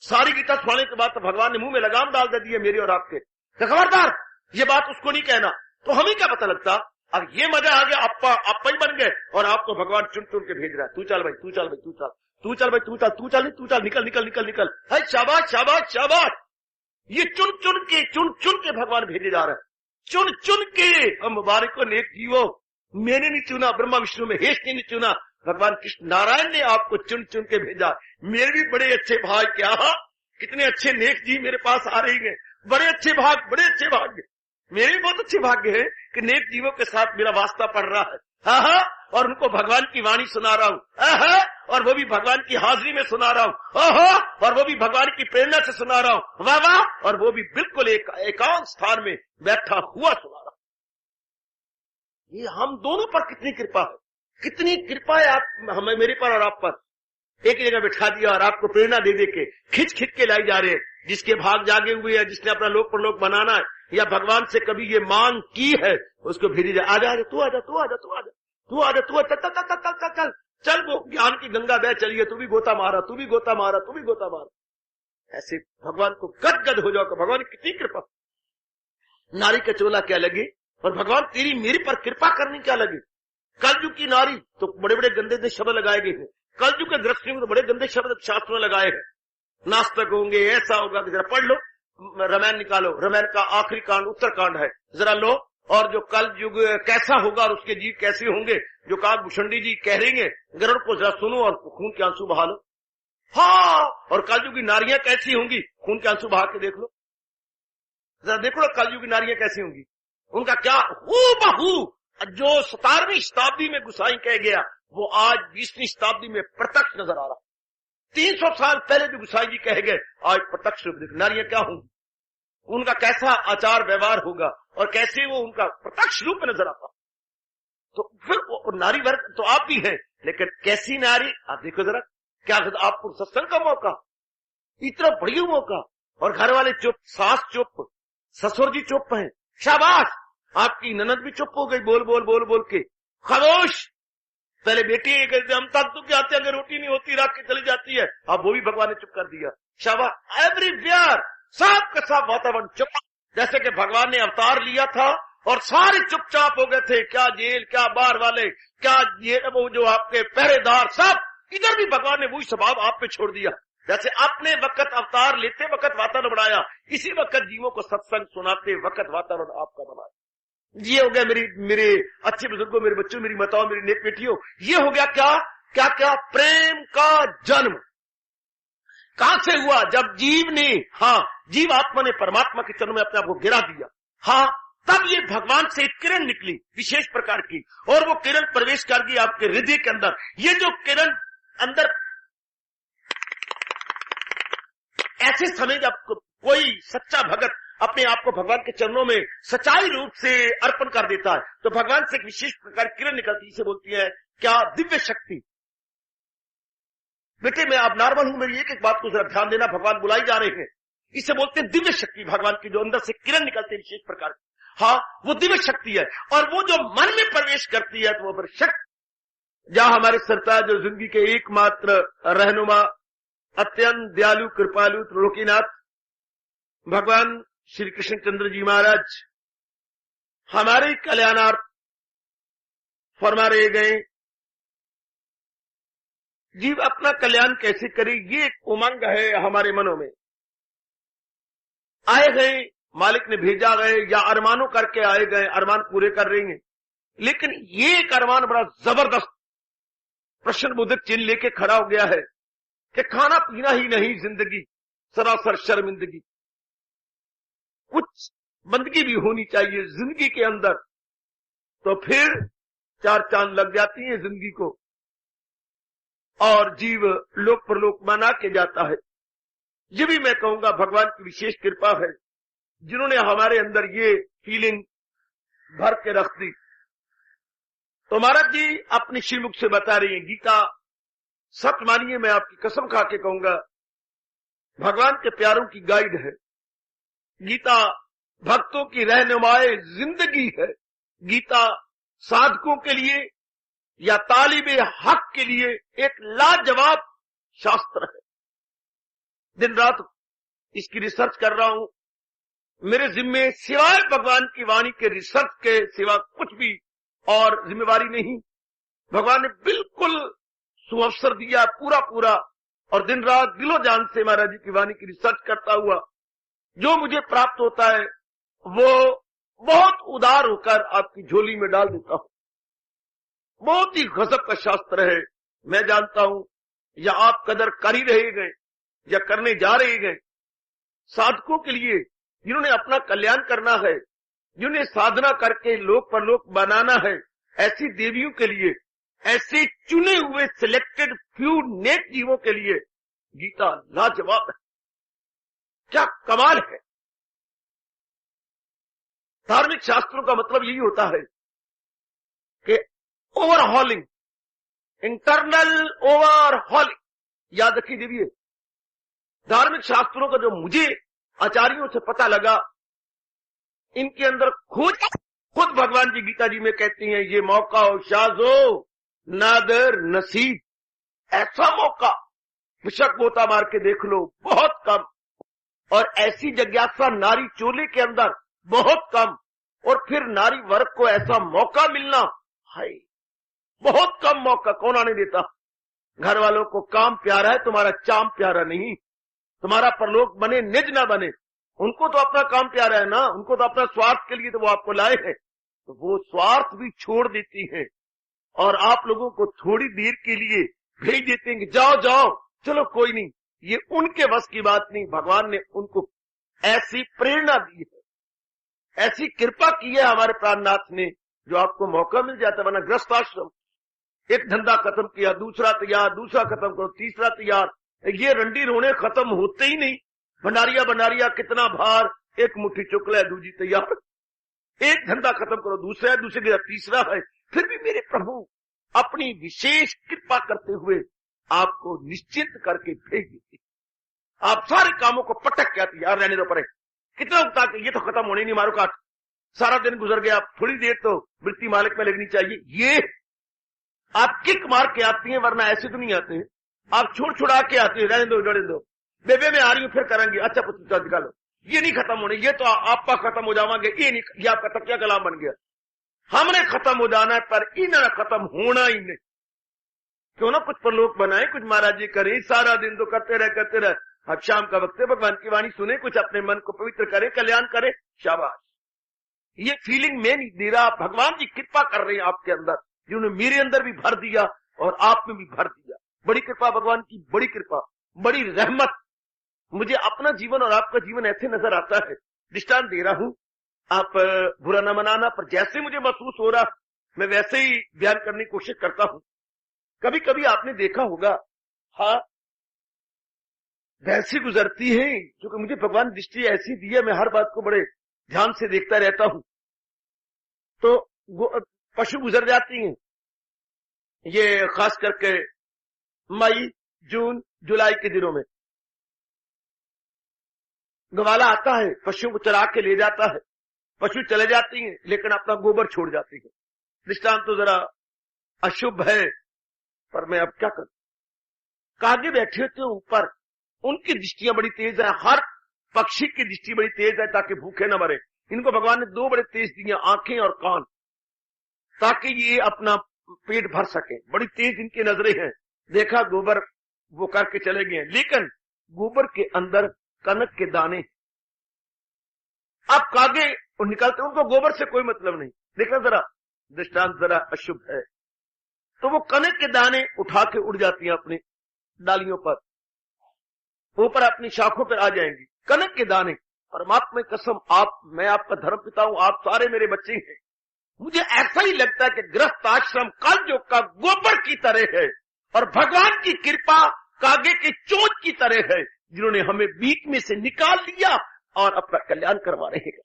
सारी गीता सुनाने के बाद तो भगवान ने मुंह में लगाम डाल दे दिए मेरे और आपके। तो खबरदार, ये बात उसको नहीं कहना। तो हमें क्या पता लगता। अब ये मजा आ गया, अप्पा अप्पा ही बन गए, और आपको भगवान चुन चुन के भेज रहा है। तू चल भाई, तू चल भाई, तू चल, तू चल भाई, तू चल, तू चल, तू चल, निकल निकल निकल निकल। है शाबाश शाबाश शाबाश। ये चुन चुन के भगवान भेजे जा रहे हैं। चुन चुन के हम मुबारक को नेक जीवो। मैंने नहीं चुना, ब्रह्मा विष्णु महेश ने नहीं चुना, भगवान कृष्ण नारायण ने आपको चुन चुन के भेजा। मेरे भी बड़े अच्छे भाग, क्या कितने अच्छे नेक जी मेरे पास आ रही हैं। बड़े अच्छे भाग, बड़े अच्छे भाग्य, मेरे भी बहुत अच्छे भाग्य है कि नेक जीवों के साथ मेरा वास्ता पड़ रहा है। हाँ, और उनको भगवान की वाणी सुना रहा हूँ, और वो भी भगवान की हाजिरी में सुना रहा हूँ, और वो भी भगवान की प्रेरणा से सुना रहा हूँ। वाह वाह, और वो भी बिल्कुल एकांत स्थान में बैठा हुआ सुना रहा हूँ। ये हम दोनों पर कितनी कृपा है, कितनी कृपा है आप हमें, मेरे पर और आप पर। एक जगह बिठा दिया और आपको प्रेरणा दे दे के खिंच खिंच के लाई जा रहे हैं। जिसके भाग जागे हुए हैं, जिसने अपना लोक परलोक बनाना है, या भगवान से कभी ये मांग की है, उसको भेजी जाए। आजा आजा, तू आजा, तू आजा, तू आजा, तू आजा, तू चल चल चल चल चल चल चल, वो ज्ञान की गंगा बह चलिए, तू भी गोता मारा, तू भी गोता मारा, तू भी गोता मारा। ऐसे भगवान को गदगद हो जाओ। भगवान की कितनी कृपा। नारी का चोला क्या लगे, और भगवान तेरी मेरे पर कृपा करनी क्या लगे। कलयुग की नारी तो बड़े बड़े गंदे शब्द लगाए गए हैं। कलयुग के दृष्टि में तो बड़े गंदे शब्द शास्त्र में लगाए हैं। नास्तिक होंगे, ऐसा होगा। जरा पढ़ लो, रामायण निकालो, रामायण का आखिरी कांड उत्तरकांड है, जरा लो। और जो कल युग कैसा होगा और उसके जीव कैसे होंगे, जो काकभूषणी जी कह रही है, गरुड़ को जरा सुनो और खून के आंसू बहा लो। हाँ, और कलयुगी नारियां कैसी होंगी, खून के आंसू बहा के देख लो, जरा देखो कलयुगी नारियां कैसी होंगी। उनका क्या हूबहू जो 17वीं शताब्दी में गुसाई कह गया, वो आज 20वीं शताब्दी में प्रत्यक्ष नजर आ रहा। 300 साल पहले जो गुसाई जी कह गए, आज प्रत्यक्ष रूप देख नारियां क्या होंगी, उनका कैसा आचार व्यवहार होगा, और कैसे वो उनका प्रत्यक्ष रूप में नजर आता। तो फिर वो नारी वर्ग तो आप भी हैं, लेकिन कैसी नारी आप देखो जरा। क्या आपको सत्संग का मौका, इतना बढ़िया मौका, और घर वाले चुप, सास चुप, ससुर जी चुप हैं। शाबाश, आपकी ननद भी चुप हो गई, बोल बोल बोल बोल के खामोश। पहले बेटी हम तक तो क्या आते, अगर रोटी नहीं होती रात की चली जाती है, अब वो भी भगवान ने चुप कर दिया। शाबाश, एवरीवेयर सब का सब वातावरण चुप। जैसे कि भगवान ने अवतार लिया था और सारे चुपचाप हो गए थे, क्या जेल, क्या बार वाले, क्या ये वो जो आपके पहरेदार, सब। इधर भी भगवान ने वही स्वभाव आप पे छोड़ दिया। जैसे अपने वक्त अवतार लेते वक्त वातावरण बनाया, इसी वक्त जीवों को सत्संग सुनाते वक्त वातावरण आपका बनाया। ये हो गया मेरे अच्छे बुजुर्गों, मेरे बच्चों, मेरी माताओं, मेरी नेक बेटियों, ये हो गया क्या क्या क्या प्रेम का जन्म। कहां से हुआ, जब जीव ने, जीव आत्मा ने परमात्मा के चरणों में अपने आप को गिरा दिया। तब ये भगवान से एक किरण निकली विशेष प्रकार की, और वो किरण प्रवेश कर गई आपके हृदय के अंदर। ये जो किरण अंदर, ऐसे समय जब कोई सच्चा भगत अपने आप को भगवान के चरणों में सच्चाई रूप से अर्पण कर देता है, तो भगवान से एक विशेष प्रकार किरण निकलती, इसे बोलती है क्या, दिव्य शक्ति। बेटे मैं अब नॉर्मल हूं, मेरी एक एक बात को जरा ध्यान देना, भगवान बुलाई जा रहे हैं। इसे बोलते हैं दिव्य शक्ति, भगवान की जो अंदर से किरण निकलती है विशेष प्रकार की। वो दिव्य शक्ति है, और वो जो मन में प्रवेश करती है तो वो पर शक्ति। जहां हमारे सरताज जो जिंदगी के एकमात्र रहनुमा, अत्यंत दयालु कृपालु त्रिलोकीनाथ भगवान श्री कृष्ण चंद्र जी महाराज हमारे कल्याणार्थ फरमा रहे गए। जीव अपना कल्याण कैसे करे, ये एक उमंग है हमारे मनों में। आए गए, मालिक ने भेजा गए, या अरमानों करके आए गए, अरमान पूरे कर रही हैं। लेकिन ये एक अरमान बड़ा जबरदस्त प्रश्नबोधक चिन्ह लेके खड़ा हो गया है कि खाना पीना ही नहीं जिंदगी, सरासर शर्मिंदगी। कुछ बंदगी भी होनी चाहिए जिंदगी के अंदर, तो फिर 4 चांद लग जाती हैं जिंदगी को और जीव लोक परलोक मना के जाता है। ये भी मैं कहूंगा भगवान की विशेष कृपा है, जिन्होंने हमारे अंदर ये फीलिंग भर के रख दी। तो महाराज जी अपनी श्रीमुख से बता रही है, गीता सच मानिए, मैं आपकी कसम खा के कहूंगा, भगवान के प्यारों की गाइड है। गीता भक्तों की रहनुमाए जिंदगी है। गीता साधकों के लिए या तालिबे हक के लिए एक लाजवाब शास्त्र है। दिन रात इसकी रिसर्च कर रहा हूं। मेरे जिम्मे सिवाय भगवान की वाणी के रिसर्च के सिवा कुछ भी और जिम्मेवारी नहीं। भगवान ने बिल्कुल सुअवसर दिया पूरा, और दिन रात दिलो जान से महाराज जी की वाणी की रिसर्च करता हुआ जो मुझे प्राप्त होता है वो बहुत उदार होकर आपकी झोली में डाल देता हूं। बहुत ही गजब का शास्त्र है। मैं जानता हूं या आप कदर कर ही रहे गए या करने जा रहे गए। साधकों के लिए जिन्होंने अपना कल्याण करना है, जिन्हें साधना करके लोक परलोक बनाना है, ऐसी देवियों के लिए, ऐसे चुने हुए सिलेक्टेड फ्यू नेक जीवों के लिए गीता लाजवाब है। क्या कमाल है। धार्मिक शास्त्रों का मतलब यही होता है कि ओवरहॉलिंग, इंटरनल ओवरहॉलिंग। याद रखिए देविए, धार्मिक शास्त्रों का जो मुझे आचार्यों से पता लगा, इनके अंदर खुद भगवान जी गीता जी में कहती हैं, ये मौका हो शाजो नादर नसीब। ऐसा मौका विशक गोता मार के देख लो, बहुत कम। और ऐसी जिज्ञासा नारी चोले के अंदर बहुत कम। और फिर नारी वर्ग को ऐसा मौका मिलना, हाय बहुत कम मौका। कौन आने देता। घर वालों को काम प्यारा है, तुम्हारा चाम प्यारा नहीं। तुम्हारा परलोक बने निज ना बने, उनको तो अपना काम प्यारा है ना। उनको तो अपना स्वार्थ के लिए तो वो आपको लाए हैं, तो वो स्वार्थ भी छोड़ देती है और आप लोगों को थोड़ी देर के लिए भेज देते हैं कि जाओ जाओ, चलो कोई नहीं। ये उनके बस की बात नहीं। भगवान ने उनको ऐसी प्रेरणा दी है, ऐसी कृपा की है हमारे प्राणनाथ ने, जो आपको मौका मिल जाता है। वरना ग्रस्त आश्रम, एक धंधा खत्म किया, दूसरा तैयार, दूसरा खत्म करो, तीसरा तैयार। ये रंडी रोने खत्म होते ही नहीं। भंडारिया कितना भार, एक मुट्ठी चुकला है, दूजी तैयार। एक धंधा खत्म करो, दूसरा है, दूसरे का तीसरा है। फिर भी मेरे प्रभु अपनी विशेष कृपा करते हुए आपको निश्चिंत करके भेज देती। आप सारे कामों को पटक के आती, यार रहने दो परे, कितना उगता के ये तो खत्म होने नहीं, मारो काट। सारा दिन गुजर गया, थोड़ी देर तो वृत्ति मालिक में लगनी चाहिए। ये आप किक मार के आती हैं, वरना ऐसे तो नहीं आते हैं। आप छोड़ छुड़ा के आते हैं, रहने दो बेबे में आ रही हूं, फिर करेंगे। अच्छा पुत्र निकालो, ये नहीं खत्म होने, ये तो आपका खत्म हो जावांगे, ये नहीं, ये आपका तब क्या कलाम बन गया। हमने खत्म हो जाना है, पर इन्हें खत्म होना ही नहीं। क्यों ना कुछ परलोक बनाए, कुछ महाराज जी करे, सारा दिन तो करते रहे। अब शाम का वक्त है, भगवान की वाणी सुने, कुछ अपने मन को पवित्र करे, कल्याण करे, शाबाश। ये फीलिंग मैं नहीं दे रहा, भगवान जी कृपा कर रहे हैं आपके अंदर, जिन्होंने मेरे अंदर भी भर दिया और आप में भी भर दिया। बड़ी कृपा भगवान की, बड़ी कृपा, बड़ी रहमत। मुझे अपना जीवन और आपका जीवन ऐसे नजर आता है। दृष्टांत दे रहा हूं, आप बुरा न मनाना, पर जैसे मुझे महसूस हो रहा मैं वैसे ही बयान करने की कोशिश करता हूं। कभी कभी आपने देखा होगा, हाँ वैसी गुजरती है, क्योंकि मुझे भगवान दृष्टि ऐसी दी है, मैं हर बात को बड़े ध्यान से देखता रहता हूं। तो पशु गुजर जाती हैं, ये खास करके मई, जून, जुलाई के दिनों में गवाला आता है, पशुओं को चरा के ले जाता है। पशु चले जाती हैं, लेकिन अपना गोबर छोड़ जाती है। दृष्टांत तो जरा अशुभ है, पर मैं अब क्या करूं। कागे बैठे होते ऊपर, उनकी दृष्टियां बड़ी तेज है। हर पक्षी की दृष्टि बड़ी तेज है, ताकि भूखे न मरे। इनको भगवान ने 2 बड़े तेज दिए, आंखें और कान, ताकि ये अपना पेट भर सके। बड़ी तेज इनकी नजरें हैं। देखा गोबर वो करके चले गए, लेकिन गोबर के अंदर कनक के दाने। अब कागे निकलते, उनको गोबर से कोई मतलब नहीं। देखना जरा, दृष्टांत जरा अशुभ है। तो वो कनक के दाने उठा के उड़ जाती हैं अपनी डालियों पर, ऊपर अपनी शाखों पर आ जाएंगी। कनक के दाने, परमात्मा की कसम, मैं आपका धर्म पिता हूं, आप सारे मेरे बच्चे हैं। मुझे ऐसा ही लगता है कि गृहस्थ आश्रम कलयुग का गोबर की तरह है और भगवान की कृपा कागे के चोंच की तरह है, जिन्होंने हमें बीच में से निकाल लिया और अपना कल्याण करवा रहे हैं।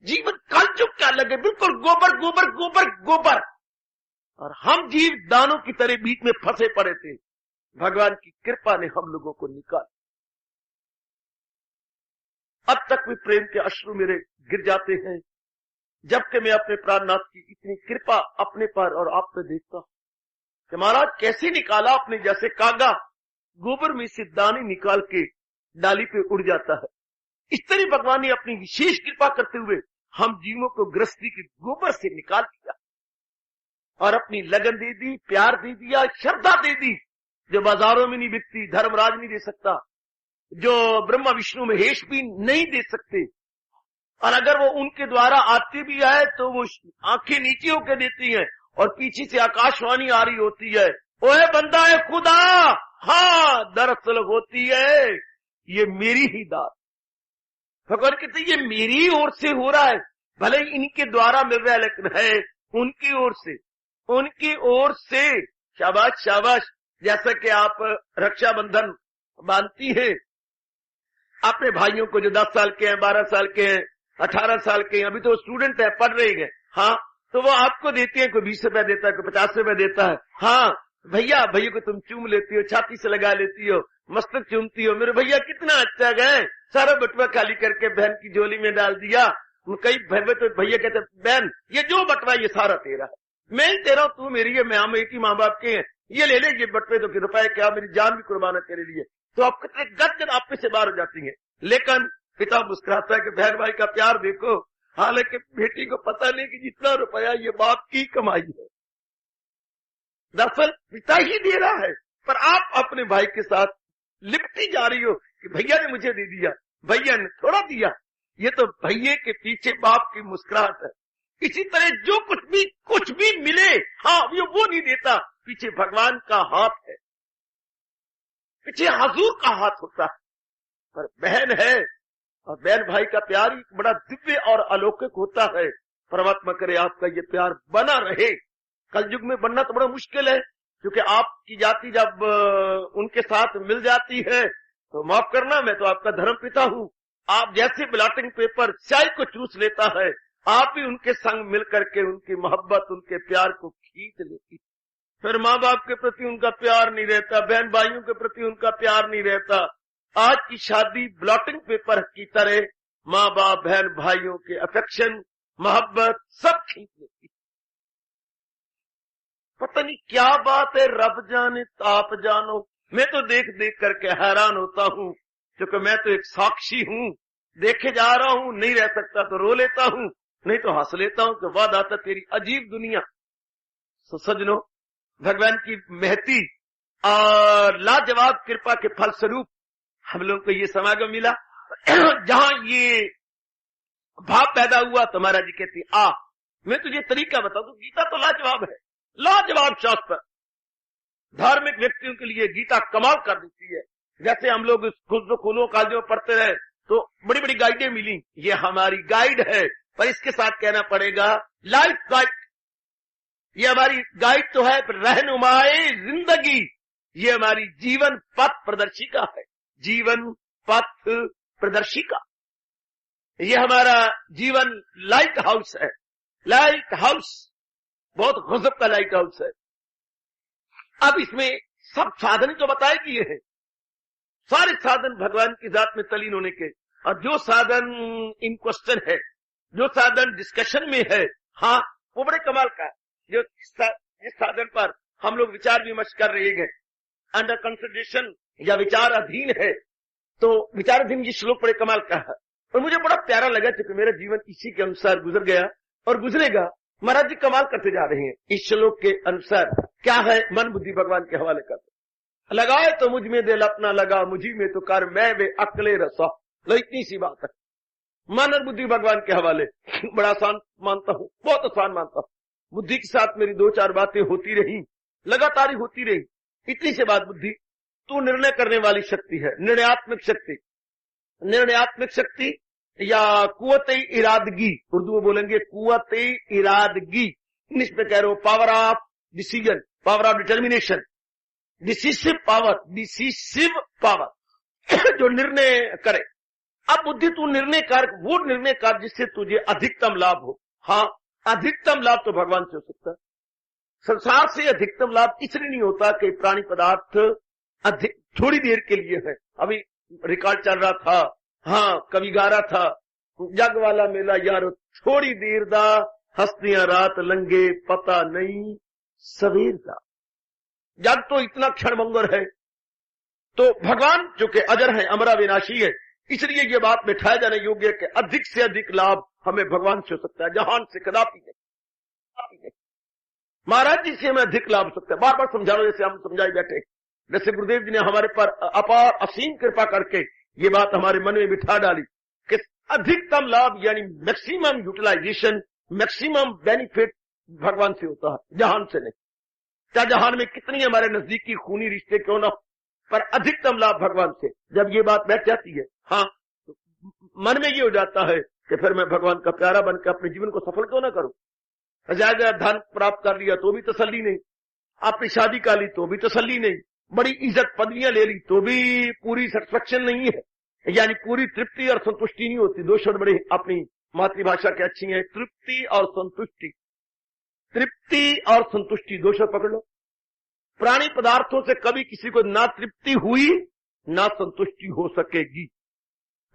जीवन कलयुग क्या लगे, बिल्कुल गोबर गोबर गोबर गोबर, और हम जीव दानों की तरह बीच में फंसे पड़े थे। भगवान की कृपा ने हम लोगों को निकाल। अब तक भी प्रेम के अश्रु मेरे गिर जाते हैं जबकि मैं अपने प्राणनाथ की इतनी कृपा अपने पर और आप पे देखता हूं कि महाराज कैसे निकाला आपने, जैसे कागा गोबर में से दाने निकाल के डाली पे उड़ जाता है। इस तरह भगवान ने अपनी विशेष कृपा करते हुए हम जीवों को गृहस्थी के गोबर से निकाल दिया और अपनी लगन दे दी, प्यार दे दिया, श्रद्धा दे दी, जो बाजारों में नहीं बिकती, धर्मराज नहीं दे सकता, जो ब्रह्मा विष्णु महेश भी नहीं दे सकते। और अगर वो उनके द्वारा आती भी है तो वो आंखें नीचे होकर देती हैं और पीछे से आकाशवाणी आ रही होती है, ओए बंदा है खुदा, हाँ दरअसल होती है ये मेरी ही दात। भगवान कहते ये मेरी ओर से हो रहा है, भले ही इनके द्वारा मिल रहा है लेकिन है उनकी ओर से, उनकी ओर से। शाबाश शाबाश। जैसा कि आप रक्षाबंधन बांधती हैं अपने भाइयों को जो 10 साल के हैं, 12 साल के हैं, 18 साल के हैं, अभी तो स्टूडेंट है, पढ़ रहे हैं, हाँ, तो वो आपको देती है, कोई 20 रुपया देता है, कोई 50 रुपया देता है। हाँ भैया, भैया को तुम चूम लेती हो, छाती से लगा लेती हो, मस्तक चूमती हो, मेरे भैया कितना अच्छा गए, सारा बटुआ खाली करके बहन की झोली में डाल दिया। कई तो भैया कहते बहन ये जो बटुआ ये सारा तेरा है, मैं ही तेरा हूं, तू मेरी है, मैं हम एक ही माँ बाप के हैं, ये ले ले ये बटुए, तो फिर रुपए क्या, मेरी जान भी कुर्बान है तेरे लिए। तो आप कितने गदगद आप से बाहर हो जाती है। लेकिन पिता मुस्कुराता है कि बहन भाई का प्यार देखो, हालांकि बेटी को पता नहीं कि जितना रुपया ये बाप की कमाई है, दरअसल पिता ही दे रहा है, पर आप अपने भाई के साथ लिपटी जा रही हो कि भैया ने मुझे दे दिया, भैया ने थोड़ा दिया। ये तो भैया के पीछे बाप की मुस्कुराहट है। इसी तरह जो कुछ भी मिले, हाँ वो नहीं देता, पीछे भगवान का हाथ है, पीछे हुजूर का हाथ होता है। पर बहन है और बहन भाई का प्यार ही बड़ा दिव्य और अलौकिक होता है। परमात्मा करे आपका ये प्यार बना रहे। कलयुग में बनना तो बड़ा मुश्किल है, क्योंकि आपकी जाति जब उनके साथ मिल जाती है तो माफ करना, मैं तो आपका धर्म पिता हूं। आप जैसे ब्लॉटिंग पेपर स्याही को चूस लेता है, आप भी उनके संग मिल करके उनकी मोहब्बत, उनके प्यार को खींच लेती। फिर माँ बाप के प्रति उनका प्यार नहीं रहता, बहन भाइयों के प्रति उनका प्यार नहीं रहता। आज की शादी ब्लॉटिंग पेपर की तरह माँ बाप, बहन भाइयों के अफेक्शन, मोहब्बत सब खींच लेती। पता नहीं क्या बात है, रब जाने ताप जानो। मैं तो देख देख करके हैरान होता हूँ, क्योंकि मैं तो एक साक्षी हूँ, देखे जा रहा हूँ, नहीं रह सकता तो रो लेता हूँ, नहीं तो हंस लेता हूँ कि वाह दाता तेरी अजीब दुनिया। तो सजनो, भगवान की महती और लाजवाब कृपा के फल स्वरूप हम लोगों को ये समागम मिला, जहां ये भाव पैदा हुआ। तो महाराज जी कहती आ मैं तुझे तरीका बता दूं, गीता तो लाजवाब है, लाजवाब शास्त्र, धार्मिक व्यक्तियों के लिए गीता कमाल कर देती है। जैसे हम लोग स्कूलों कॉलेजों पढ़ते रहे तो बड़ी बड़ी गाइडें मिली, ये हमारी गाइड है, पर इसके साथ कहना पड़ेगा लाइफ गाइड। ये हमारी गाइड तो है, पर रहनुमाए जिंदगी, ये हमारी जीवन पथ प्रदर्शिका है, जीवन पथ प्रदर्शिका। ये हमारा जीवन लाइट हाउस है, लाइट हाउस, बहुत गजब का लाइट हाउस है। अब इसमें सब साधन जो बताएगी ये है, सारे साधन भगवान की जात में तलीन होने के, और जो साधन इन क्वेश्चन है, जो साधन डिस्कशन में है, हाँ वो बड़े कमाल का है। जो जिस साधन पर हम लोग विचार विमर्श कर रहे हैं, अंडर कंसिडरेशन या विचार अधीन है, तो विचाराधीन ये श्लोक बड़े कमाल का है और मुझे बड़ा प्यारा लगा, क्योंकि मेरा जीवन इसी के अनुसार गुजर गया और गुजरेगा। महाराज जी कमाल करते जा रहे हैं इस श्लोक के अनुसार। क्या है? मन बुद्धि भगवान के हवाले करते, लगाए तो मुझ में दिल अपना लगा, मुझी में तो कर मैं वे अकले रसा। लो इतनी सी बात है, मन और बुद्धि भगवान के हवाले। बड़ा आसान मानता हूं, बहुत आसान मानता हूं। बुद्धि के साथ मेरी 2-4 बातें होती रही, लगातार होती रही। इतनी से बात बुद्धि तू निर्णय करने वाली शक्ति है, निर्णयात्मक शक्ति। निर्णयात्मक शक्ति या कुव्वत इरादगी, उर्दू में बोलेंगे कुव्वत इरादगी, इंग्लिश में कह रहे हो power of decision, power of determination, decisive power जो निर्णय करे। अब बुद्धि तू निर्णय कर, वो निर्णय कर जिससे तुझे अधिकतम लाभ हो। हाँ, अधिकतम लाभ तो भगवान से हो सकता है। संसार से अधिकतम लाभ इसलिए नहीं होता कि प्राणी पदार्थ अधिक थोड़ी देर के लिए है। अभी रिकॉर्ड चल रहा था, हाँ कवि गा रहा था, जग वाला मेला यारो थोड़ी देर दा, हस्तियां रात लंगे पता नहीं सवेर दा। जग तो इतना क्षणभंगुर है, तो भगवान जो कि अजर है, अमरा विनाशी है, इसलिए ये बात बैठाया जाने योग्य है कि अधिक से अधिक लाभ हमें भगवान से हो सकता है, जहान से कदापि नहीं। महाराज जी से हमें अधिक लाभ हो सकता है। बार बार समझा लो, जैसे हम समझाई बैठे, जैसे गुरुदेव जी ने हमारे पर अपार असीम कृपा करके ये बात हमारे मन में बिठा डाली कि अधिकतम लाभ यानी मैक्सिमम यूटिलाइजेशन, मैक्सिमम बेनिफिट भगवान से होता है, जहान से नहीं। चाहे जहान में कितनी हमारे नजदीकी खूनी रिश्ते क्यों ना, पर अधिकतम लाभ भगवान से। जब ये बात बैठ जाती है, हाँ, तो मन में ये हो जाता है कि फिर मैं भगवान का प्यारा बनकर अपने जीवन को सफल क्यों ना करूं। ज्यादा धन प्राप्त कर लिया तो भी तसल्ली नहीं, आपने शादी कर ली तो भी तसल्ली नहीं, बड़ी इज्जत पदवियां ले ली तो भी पूरी सेटिस्फेक्शन नहीं है, यानी पूरी तृप्ति और संतुष्टि नहीं होती। दो शब्द बड़े अपनी मातृभाषा के अच्छी हैं, तृप्ति और संतुष्टि। तृप्ति और संतुष्टि दो शब्द पकड़ लो। प्राणी पदार्थों से कभी किसी को ना तृप्ति हुई ना संतुष्टि हो सकेगी।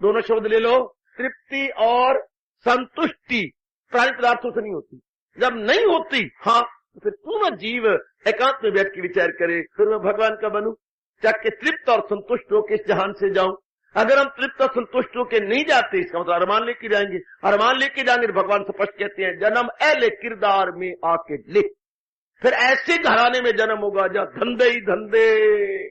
दोनों शब्द ले लो, तृप्ति और संतुष्टि प्राणी पदार्थों से नहीं होती। जब नहीं होती, हाँ, तो फिर पूर्ण जीव एकांत में बैठ के विचार करे, फिर मैं भगवान का बनूं, चाहे तृप्त और संतुष्ट होकर इस जहान से जाऊं। अगर हम तृप्त और संतुष्ट होकर नहीं जाते, इसका मतलब अरमान लेके जाएंगे। अरमान लेके जाएंगे, भगवान स्पष्ट कहते हैं, जन्म ऐले किरदार में आके ले। फिर ऐसे घराने में जन्म होगा जहां धंधे ही धंधे,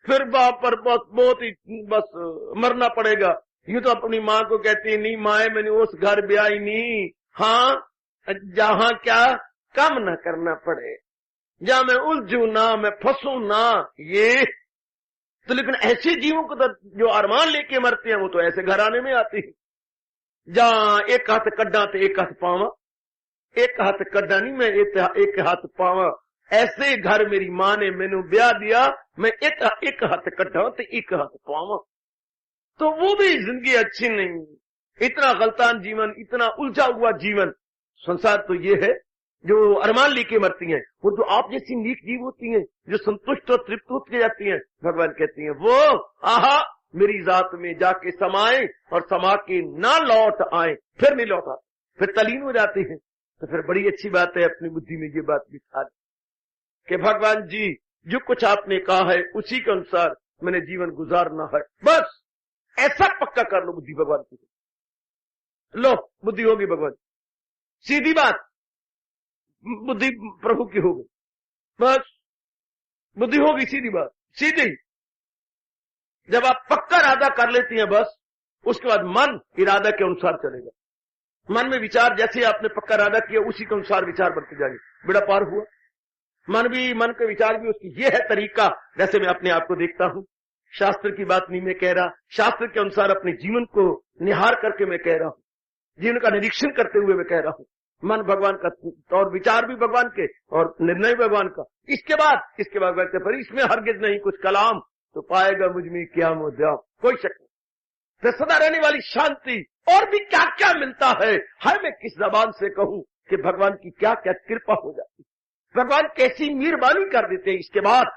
फिर बाप पर बहुत ही बस मरना पड़ेगा। यूं तो अपनी माँ को कहती है, नहीं माए मैंने उस घर ब्याही नहीं, हाँ जहां क्या कम न करना पड़े, जहां मैं उलझू ना, मैं फंसू ना। ये तो लेकिन ऐसे जीवों को तो जो अरमान लेके मरते हैं वो तो ऐसे घराने में आती है, जहां एक हाथ कड्डा तो एक हाथ पावा, एक हाथ कड्डा नहीं मैं एक हाथ पावा। ऐसे घर मेरी माँ ने मैनू ब्याह दिया, मैं एक हाथ कड्डा तो एक हाथ पावा। तो वो भी जिंदगी अच्छी नहीं, इतना गलतान जीवन, इतना उलझा हुआ जीवन। संसार तो ये है जो अरमान लेके मरती हैं, वो तो आप जैसी नीक जीव होती हैं जो संतुष्ट और तृप्त होती जाती हैं। भगवान कहती हैं वो आहा मेरी जात में जाके समाए और समा के ना लौट आए, फिर नहीं लौट आते, फिर तलीन हो जाते हैं। तो फिर बड़ी अच्छी बात है अपनी बुद्धि में ये बात बिठा कि भगवान जी जो कुछ आपने कहा है उसी के अनुसार मैंने जीवन गुजारना है, बस ऐसा पक्का कर लो बुद्धि भगवान की। लो बुद्धि होगी भगवान, सीधी बात, बुद्धि प्रभु की होगी, बस बुद्धि होगी, सीधी बात, सीधी। जब आप पक्का इरादा कर लेती हैं बस उसके बाद मन इरादा के अनुसार चलेगा। मन में विचार जैसे आपने पक्का इरादा किया उसी के अनुसार विचार बढ़ते जाएंगे, बेड़ा पार हुआ। मन के विचार भी उसकी ये है तरीका, जैसे मैं अपने आप को देखता हूं, शास्त्र की बात नहीं मैं कह रहा, शास्त्र के अनुसार अपने जीवन को निहार करके मैं कह रहा हूं, जीवन का निरीक्षण करते हुए मैं कह रहा हूं। मन भगवान का और विचार भी भगवान के और निर्णय भगवान का। इसके बाद कहते पर इसमें हरगिज नहीं कुछ कलाम, तो पाएगा मुझ में क्या मुद्दा, कोई शक नहीं। फिर सदा रहने वाली शांति, और भी क्या क्या मिलता है, हर मैं किस जबान से कहूं कि भगवान की क्या क्या कृपा हो जाती, भगवान कैसी मेहरबानी कर देते हैं। इसके बाद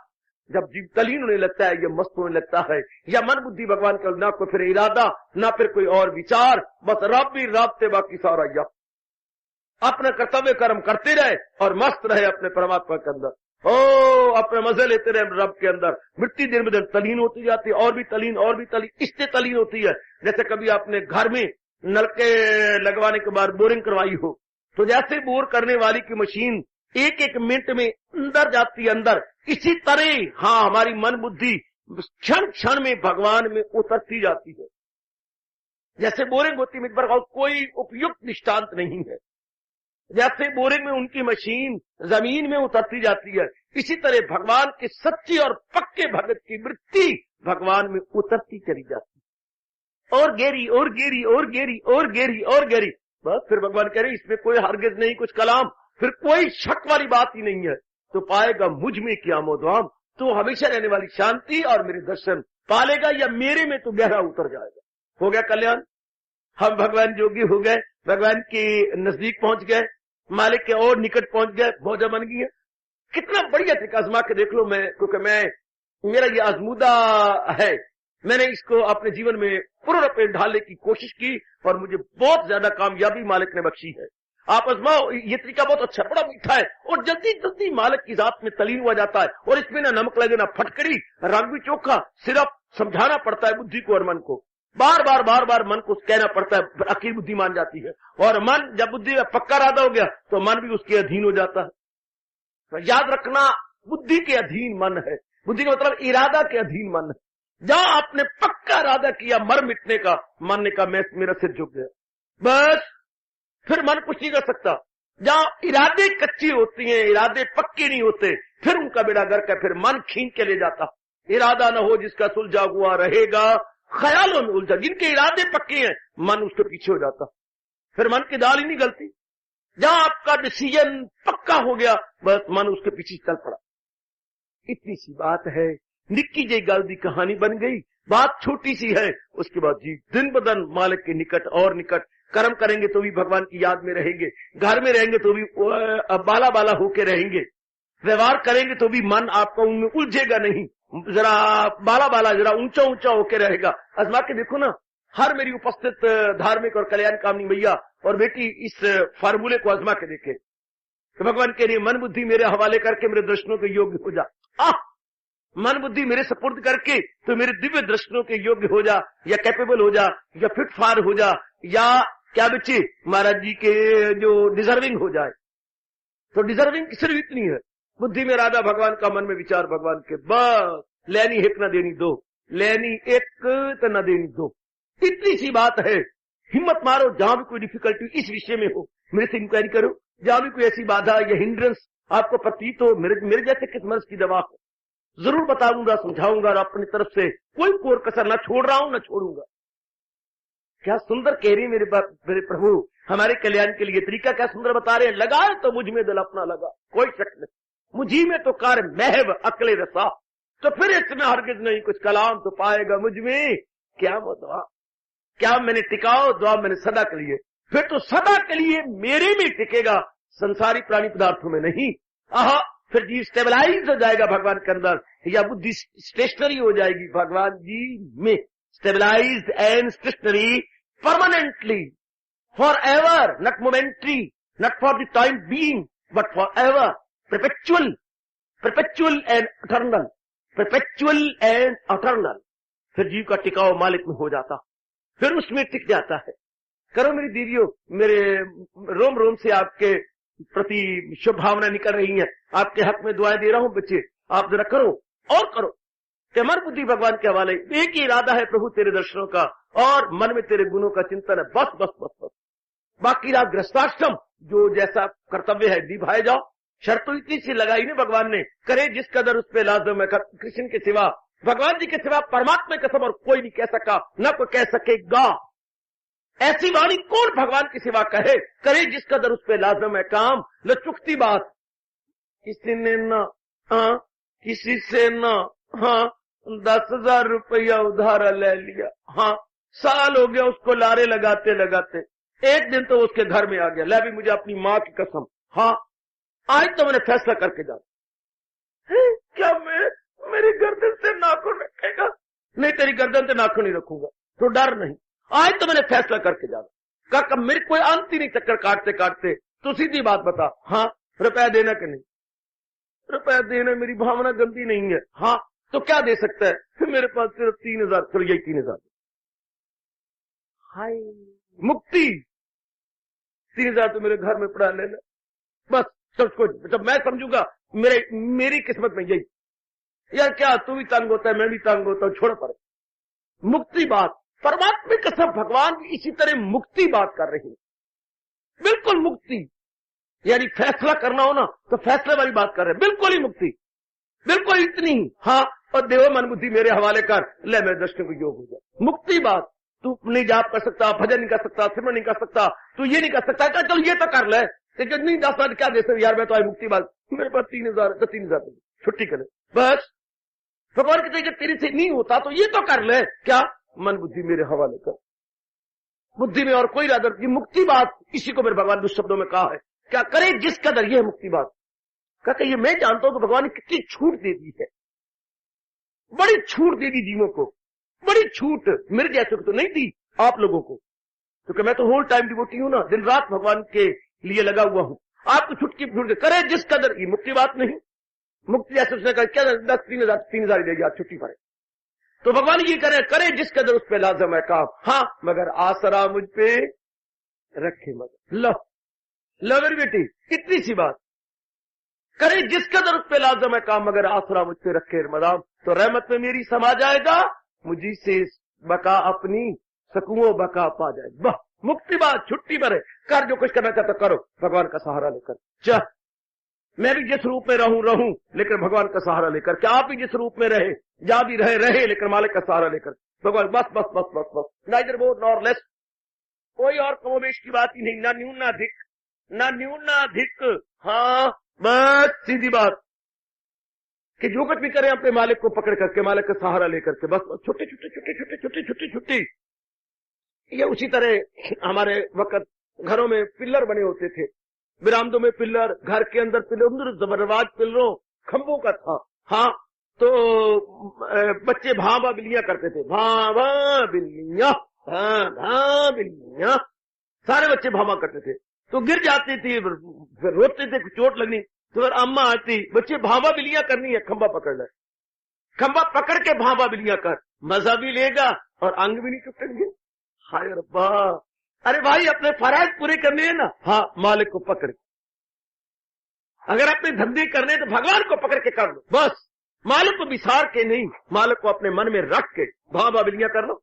जब जीव तलीन होने लगता है, या मस्त होने लगता है, या मन बुद्धि भगवान का ना कोई फिर इरादा ना फिर कोई और विचार, बस रब भी रब ते बाकी सारा या अपना कर्तव्य कर्म करते रहे और मस्त रहे अपने परमात्मा के अंदर। ओ अपने मजे लेते रहे रब के अंदर। मिट्टी दिन ब दिन तलीन होती जाती है, और भी तलीन और भी तलीन, इससे तलीन होती है। जैसे कभी आपने घर में नलके लगवाने के बाद बोरिंग करवाई हो, तो जैसे बोर करने वाली की मशीन एक एक मिनट में अंदर जाती है अंदर, इसी तरह हाँ हमारी मन बुद्धि क्षण क्षण में भगवान में उतरती जाती है। जैसे बोरिंग होती है, पर कोई उपयुक्त दृष्टांत नहीं है। जैसे बोरिंग में उनकी मशीन जमीन में उतरती जाती है, इसी तरह भगवान की सच्ची और पक्के भगत की वृत्ति भगवान में उतरती चली जाती है, और गहरी और गहरी और गहरी और गहरी और गहरी। बस फिर भगवान कह रहे इसमें कोई हरगिज नहीं, कुछ कलाम, फिर कोई शक वाली बात ही नहीं है। तो पाएगा मुझ में क्या मोदवाम, तो हमेशा रहने वाली शांति और मेरे दर्शन पालेगा, या मेरे में तो गहरा उतर जाएगा। हो गया कल्याण। हम भगवान जोगी हो गए, भगवान के नजदीक पहुंच गए, मालिक के और निकट पहुंच गए, भौजा बन गई है। कितना बढ़िया तरीका आजमा के देख लो। मैं क्योंकि मेरा ये आजमूदा है, मैंने इसको अपने जीवन में पूर्ण रूप में ढालने की कोशिश की और मुझे बहुत ज्यादा कामयाबी मालिक ने बख्शी है। आप आजमाओ, ये तरीका बहुत अच्छा, बड़ा मीठा है और जल्दी जल्दी मालिक की जात में तलीन हुआ जाता है। और इसमें ना नमक लगे ना फटकड़ी, रंग भी चोखा, सिर्फ समझाना पड़ता है बुद्धि को और मन को, बार बार मन को कहना पड़ता है, अकील बुद्धि मान जाती है। और मन जब बुद्धि में पक्का इरादा हो गया तो मन भी उसके अधीन हो जाता है। तो याद रखना, बुद्धि के अधीन मन है, बुद्धि का मतलब इरादा के अधीन मन है। जहां आपने पक्का इरादा किया मर मिटने का, मन ने कहा मैं मेरा सिर झुक गया, बस फिर मन कुछ नहीं कर सकता। जहां इरादे कच्चे होती हैं, इरादे पक्के नहीं होते, फिर उनका बेड़ा गर्क है, फिर मन खींच के ले जाता। इरादा न हो जिसका सुलझा हुआ रहेगा ख्यालों में उलझा। जिनके इरादे पक्के हैं मन उसके पीछे हो जाता, फिर मन की दाल ही नहीं गलती। जहां आपका डिसीजन पक्का हो गया बस मन उसके पीछे चल पड़ा। इतनी सी बात है, निक्की जी गल दी कहानी बन गई, बात छोटी सी है। उसके बाद जी दिन ब दिन मालिक के निकट और निकट, कर्म करेंगे तो भी भगवान की याद में रहेंगे, घर में रहेंगे तो भी बाला बाला होके रहेंगे, व्यवहार करेंगे तो भी मन आपका उनमें उलझेगा नहीं, जरा बाला बाला जरा ऊंचा ऊंचा होके रहेगा। आजमा के देखो ना, हर मेरी उपस्थित धार्मिक और कल्याण कामनी मैया और बेटी इस फार्मूले को आजमा के देखे। तो भगवान के लिए मन बुद्धि मेरे हवाले करके मेरे दर्शनों के योग्य हो जा। मन बुद्धि मेरे सपुर्द करके तो मेरे दिव्य दर्शनों के योग्य हो जा, या कैपेबल हो जा, या फिट फार हो जा, या क्या बच्चे महाराज जी के जो डिजर्विंग हो जाए। तो डिजर्विंग सिर्फ इतनी है, बुद्धि में इरादा भगवान का, मन में विचार भगवान के, बस लेनी एक न देनी दो, लेनी एक तो न देनी दो। इतनी सी बात है। हिम्मत मारो, जहां भी कोई डिफिकल्टी इस विषय में हो मेरे से इंक्वायरी करो। जहां भी कोई ऐसी बाधा या हिंड्रेंस आपको प्रतीत हो, मेरे जैसे किस मर्ज की दवा हो, जरूर बताऊंगा, समझाऊंगा और अपनी तरफ से कोई कोर कसर न छोड़ रहा हूं, न छोड़ूंगा। क्या सुंदर कह रही मेरे प्रभु हमारे कल्याण के लिए तरीका, क्या सुंदर बता रहे हैं। लगाए तो मुझ में दिल अपना लगा, कोई शक नहीं, मुझी में तो कार्य महव अकले रसा, तो फिर इसमें हरगिज नहीं कुछ कलाम, तो पाएगा मुझ में क्या वो दुआ, क्या मैंने टिकाओ दुआ मैंने सदा के लिए, फिर तो सदा के लिए मेरे में टिकेगा, संसारी प्राणी पदार्थों में नहीं। फिर जी स्टेबलाइज हो जाएगा भगवान के अंदर, या बुद्धि स्टेशनरी हो जाएगी भगवान जी में, stabilised and stationary permanently, for ever, not momentary, not for the time being, but for ever, perpetual, perpetual and eternal, perpetual and eternal। फिर जीव का टिकाव मालिक में हो जाता, फिर उसमें टिक जाता है। करो मेरी दीदियों, मेरे रोम रोम से आपके प्रति शुभ भावना निकल रही है, आपके हक में दुआएं दे रहा हूं बच्चे, आप जरा करो और करो। मन बुद्धि भगवान के हवाले, एक ही इरादा है प्रभु तेरे दर्शनों का, और मन में तेरे गुणों का चिंतन है, बस बस बस बस। बाकी रात गृहस्थाश्रम जो जैसा कर्तव्य है निभाए जाओ। शर्त तो इतनी सी लगाई नहीं भगवान ने, करे जिस कदर उस पे लाजम है, कृष्ण के सिवा, भगवान जी के सिवा परमात्मा के कसम और कोई नहीं कह सका, न कोई कह सकेगा। ऐसी वाणी कौन भगवान के सिवा कहे, करे जिस कदर उस पे लाजम है काम। न चुकती बात किसी ने न किसी से न 10,000 रुपया उधार ले लिया, साल हो गया उसको लारे लगाते लगाते, एक दिन तो उसके घर में आ गया, ले भी मुझे अपनी माँ की कसम, आज तो मैंने फैसला करके जा, क्या मेरी गर्दन से नाखून रखेगा? नहीं, तेरी गर्दन से नाखून नहीं रखूंगा, तो डर नहीं, आज तो मैंने फैसला करके जाना। कब मेरे कोई अंत ही नहीं, चक्कर काटते काटते। तो सीधी बात बता, रुपया देना कि नहीं? रुपया देना मेरी भावना गंदी नहीं है, तो क्या दे सकता है? मेरे पास सिर्फ 3,000, चलो यही 3,000। हाय मुक्ति, 3,000 तो मेरे घर में पड़ा लेना, बस सब कुछ। जब मैं समझूंगा मेरी किस्मत में यही, यार क्या तू भी तंग होता है, मैं भी तंग होता हूं, छोड़ पर मुक्ति बात। परमात्मा कसम भगवान इसी तरह मुक्ति बात कर रही है, बिल्कुल मुक्ति। यानी फैसला करना हो ना तो फैसले वाली बात कर रहे हैं, बिल्कुल ही मुक्ति, बिल्कुल इतनी ही। हाँ, और देव मन बुद्धि मेरे हवाले कर, ले मेरे दर्शन को योग हो जाए, मुक्ति बात। तू नहीं जाप कर सकता, भजन नहीं कर सकता, सिमरन नहीं कर सकता, तू ये नहीं कर सकता, चल ये तो कर ले, लेकिन नहीं 10 हजार क्या दे सकते यार, मैं तो आई मुक्ति बात, मेरे पास 3000 तो 3000 छुट्टी करे बस। भगवान कहते हैं तेरे से नहीं होता तो ये तो कर ले, क्या मन बुद्धि मेरे हवाले कर, बुद्धि में और कोई इरादा। ये मुक्ति बात इसी को मेरे भगवान दूसरे शब्दों में कहा है, क्या करे जिस कदर, ये है मुक्ति बात। कहते ये मैं जानता हूं कि भगवान ने कितनी छूट दे दी है, बड़ी छूट दे दी जीवों को, बड़ी छूट, मेरे जैसे को तो नहीं दी आप लोगों को, क्योंकि मैं तो होल टाइम डिवोटी हूं ना, दिन रात भगवान के लिए लगा हुआ हूं। आपको छुटकी छूट करे जिस कदर, ये मुक्ति बात नहीं। मुक्ति जैसे उसने कहा क्या 10 3,000 देगी आप छुट्टी पर, तो भगवान ये करे जिस कदर उस पर लाजम है काम। हाँ, मगर आसरा मुझ पे रखे मगर, लो मेरी बेटी, इतनी सी बात, करे जिस कदर उस पे लाजम है काम, मगर आसरा मुझ पे रखे मदाम, तो रहमत में मेरी समा जाएगा, मुझी से बका अपनी सकूओ बका पा जाएगा। वाह, मुक्ति बात, छुट्टी पर है, कर जो कुछ करना चाहता करो, भगवान का सहारा लेकर। चाह मैं भी जिस रूप में रहूं, लेकिन भगवान का सहारा लेकर, क्या आप भी जिस रूप में रहे, जहां भी रहे, लेकिन मालिक का सहारा लेकर, भगवान बस बस बस बस बस, नाइदर मोर नॉर लेस, कोई और कमोबेश की बात ही नहीं, ना न्यून ना अधिक, ना न्यून ना अधिक। हाँ, बस सीधी बात कि जो कुछ भी करें अपने मालिक को पकड़ करके, मालिक का सहारा लेकर के, बस छोटे छोटे छोटे छोटे छोटे छोटे छोटे। ये उसी तरह हमारे वक्त घरों में पिल्लर बने होते थे, बरामदों में पिल्लर, घर के अंदर पिल्लर, जबरवाज पिल्लरों खंभों का था। हाँ, तो बच्चे भावा बिल्लियां करते थे, भावा बिल्लियां, हाँ बिल्लियां, सारे बच्चे भावा करते थे, तो गिर जाती थी, फिर रोते थे, चोट लगनी, तो फिर अम्मा आती, बच्चे भावा बिल्लियां करनी है, खंभा पकड़ ले, खंभा पकड़ के भावा बिल्लियां कर, मजा भी लेगा और अंग भी नहीं टूटेंगे। हाय रब्बा, अरे भाई अपने फराइज पूरे करने हैं ना, हाँ मालिक को पकड़, अगर अपने धंधे करने तो भगवान को पकड़ के कर लो, बस मालिक को बिसार के नहीं, मालिक को अपने मन में रख के भावा बिल्लियां कर लो,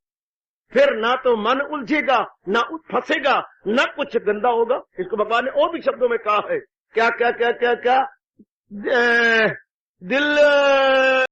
फिर ना तो मन उलझेगा, ना फंसेगा, ना कुछ गंदा होगा। इसको भगवान ने और भी शब्दों में कहा है, क्या क्या क्या क्या क्या, दिल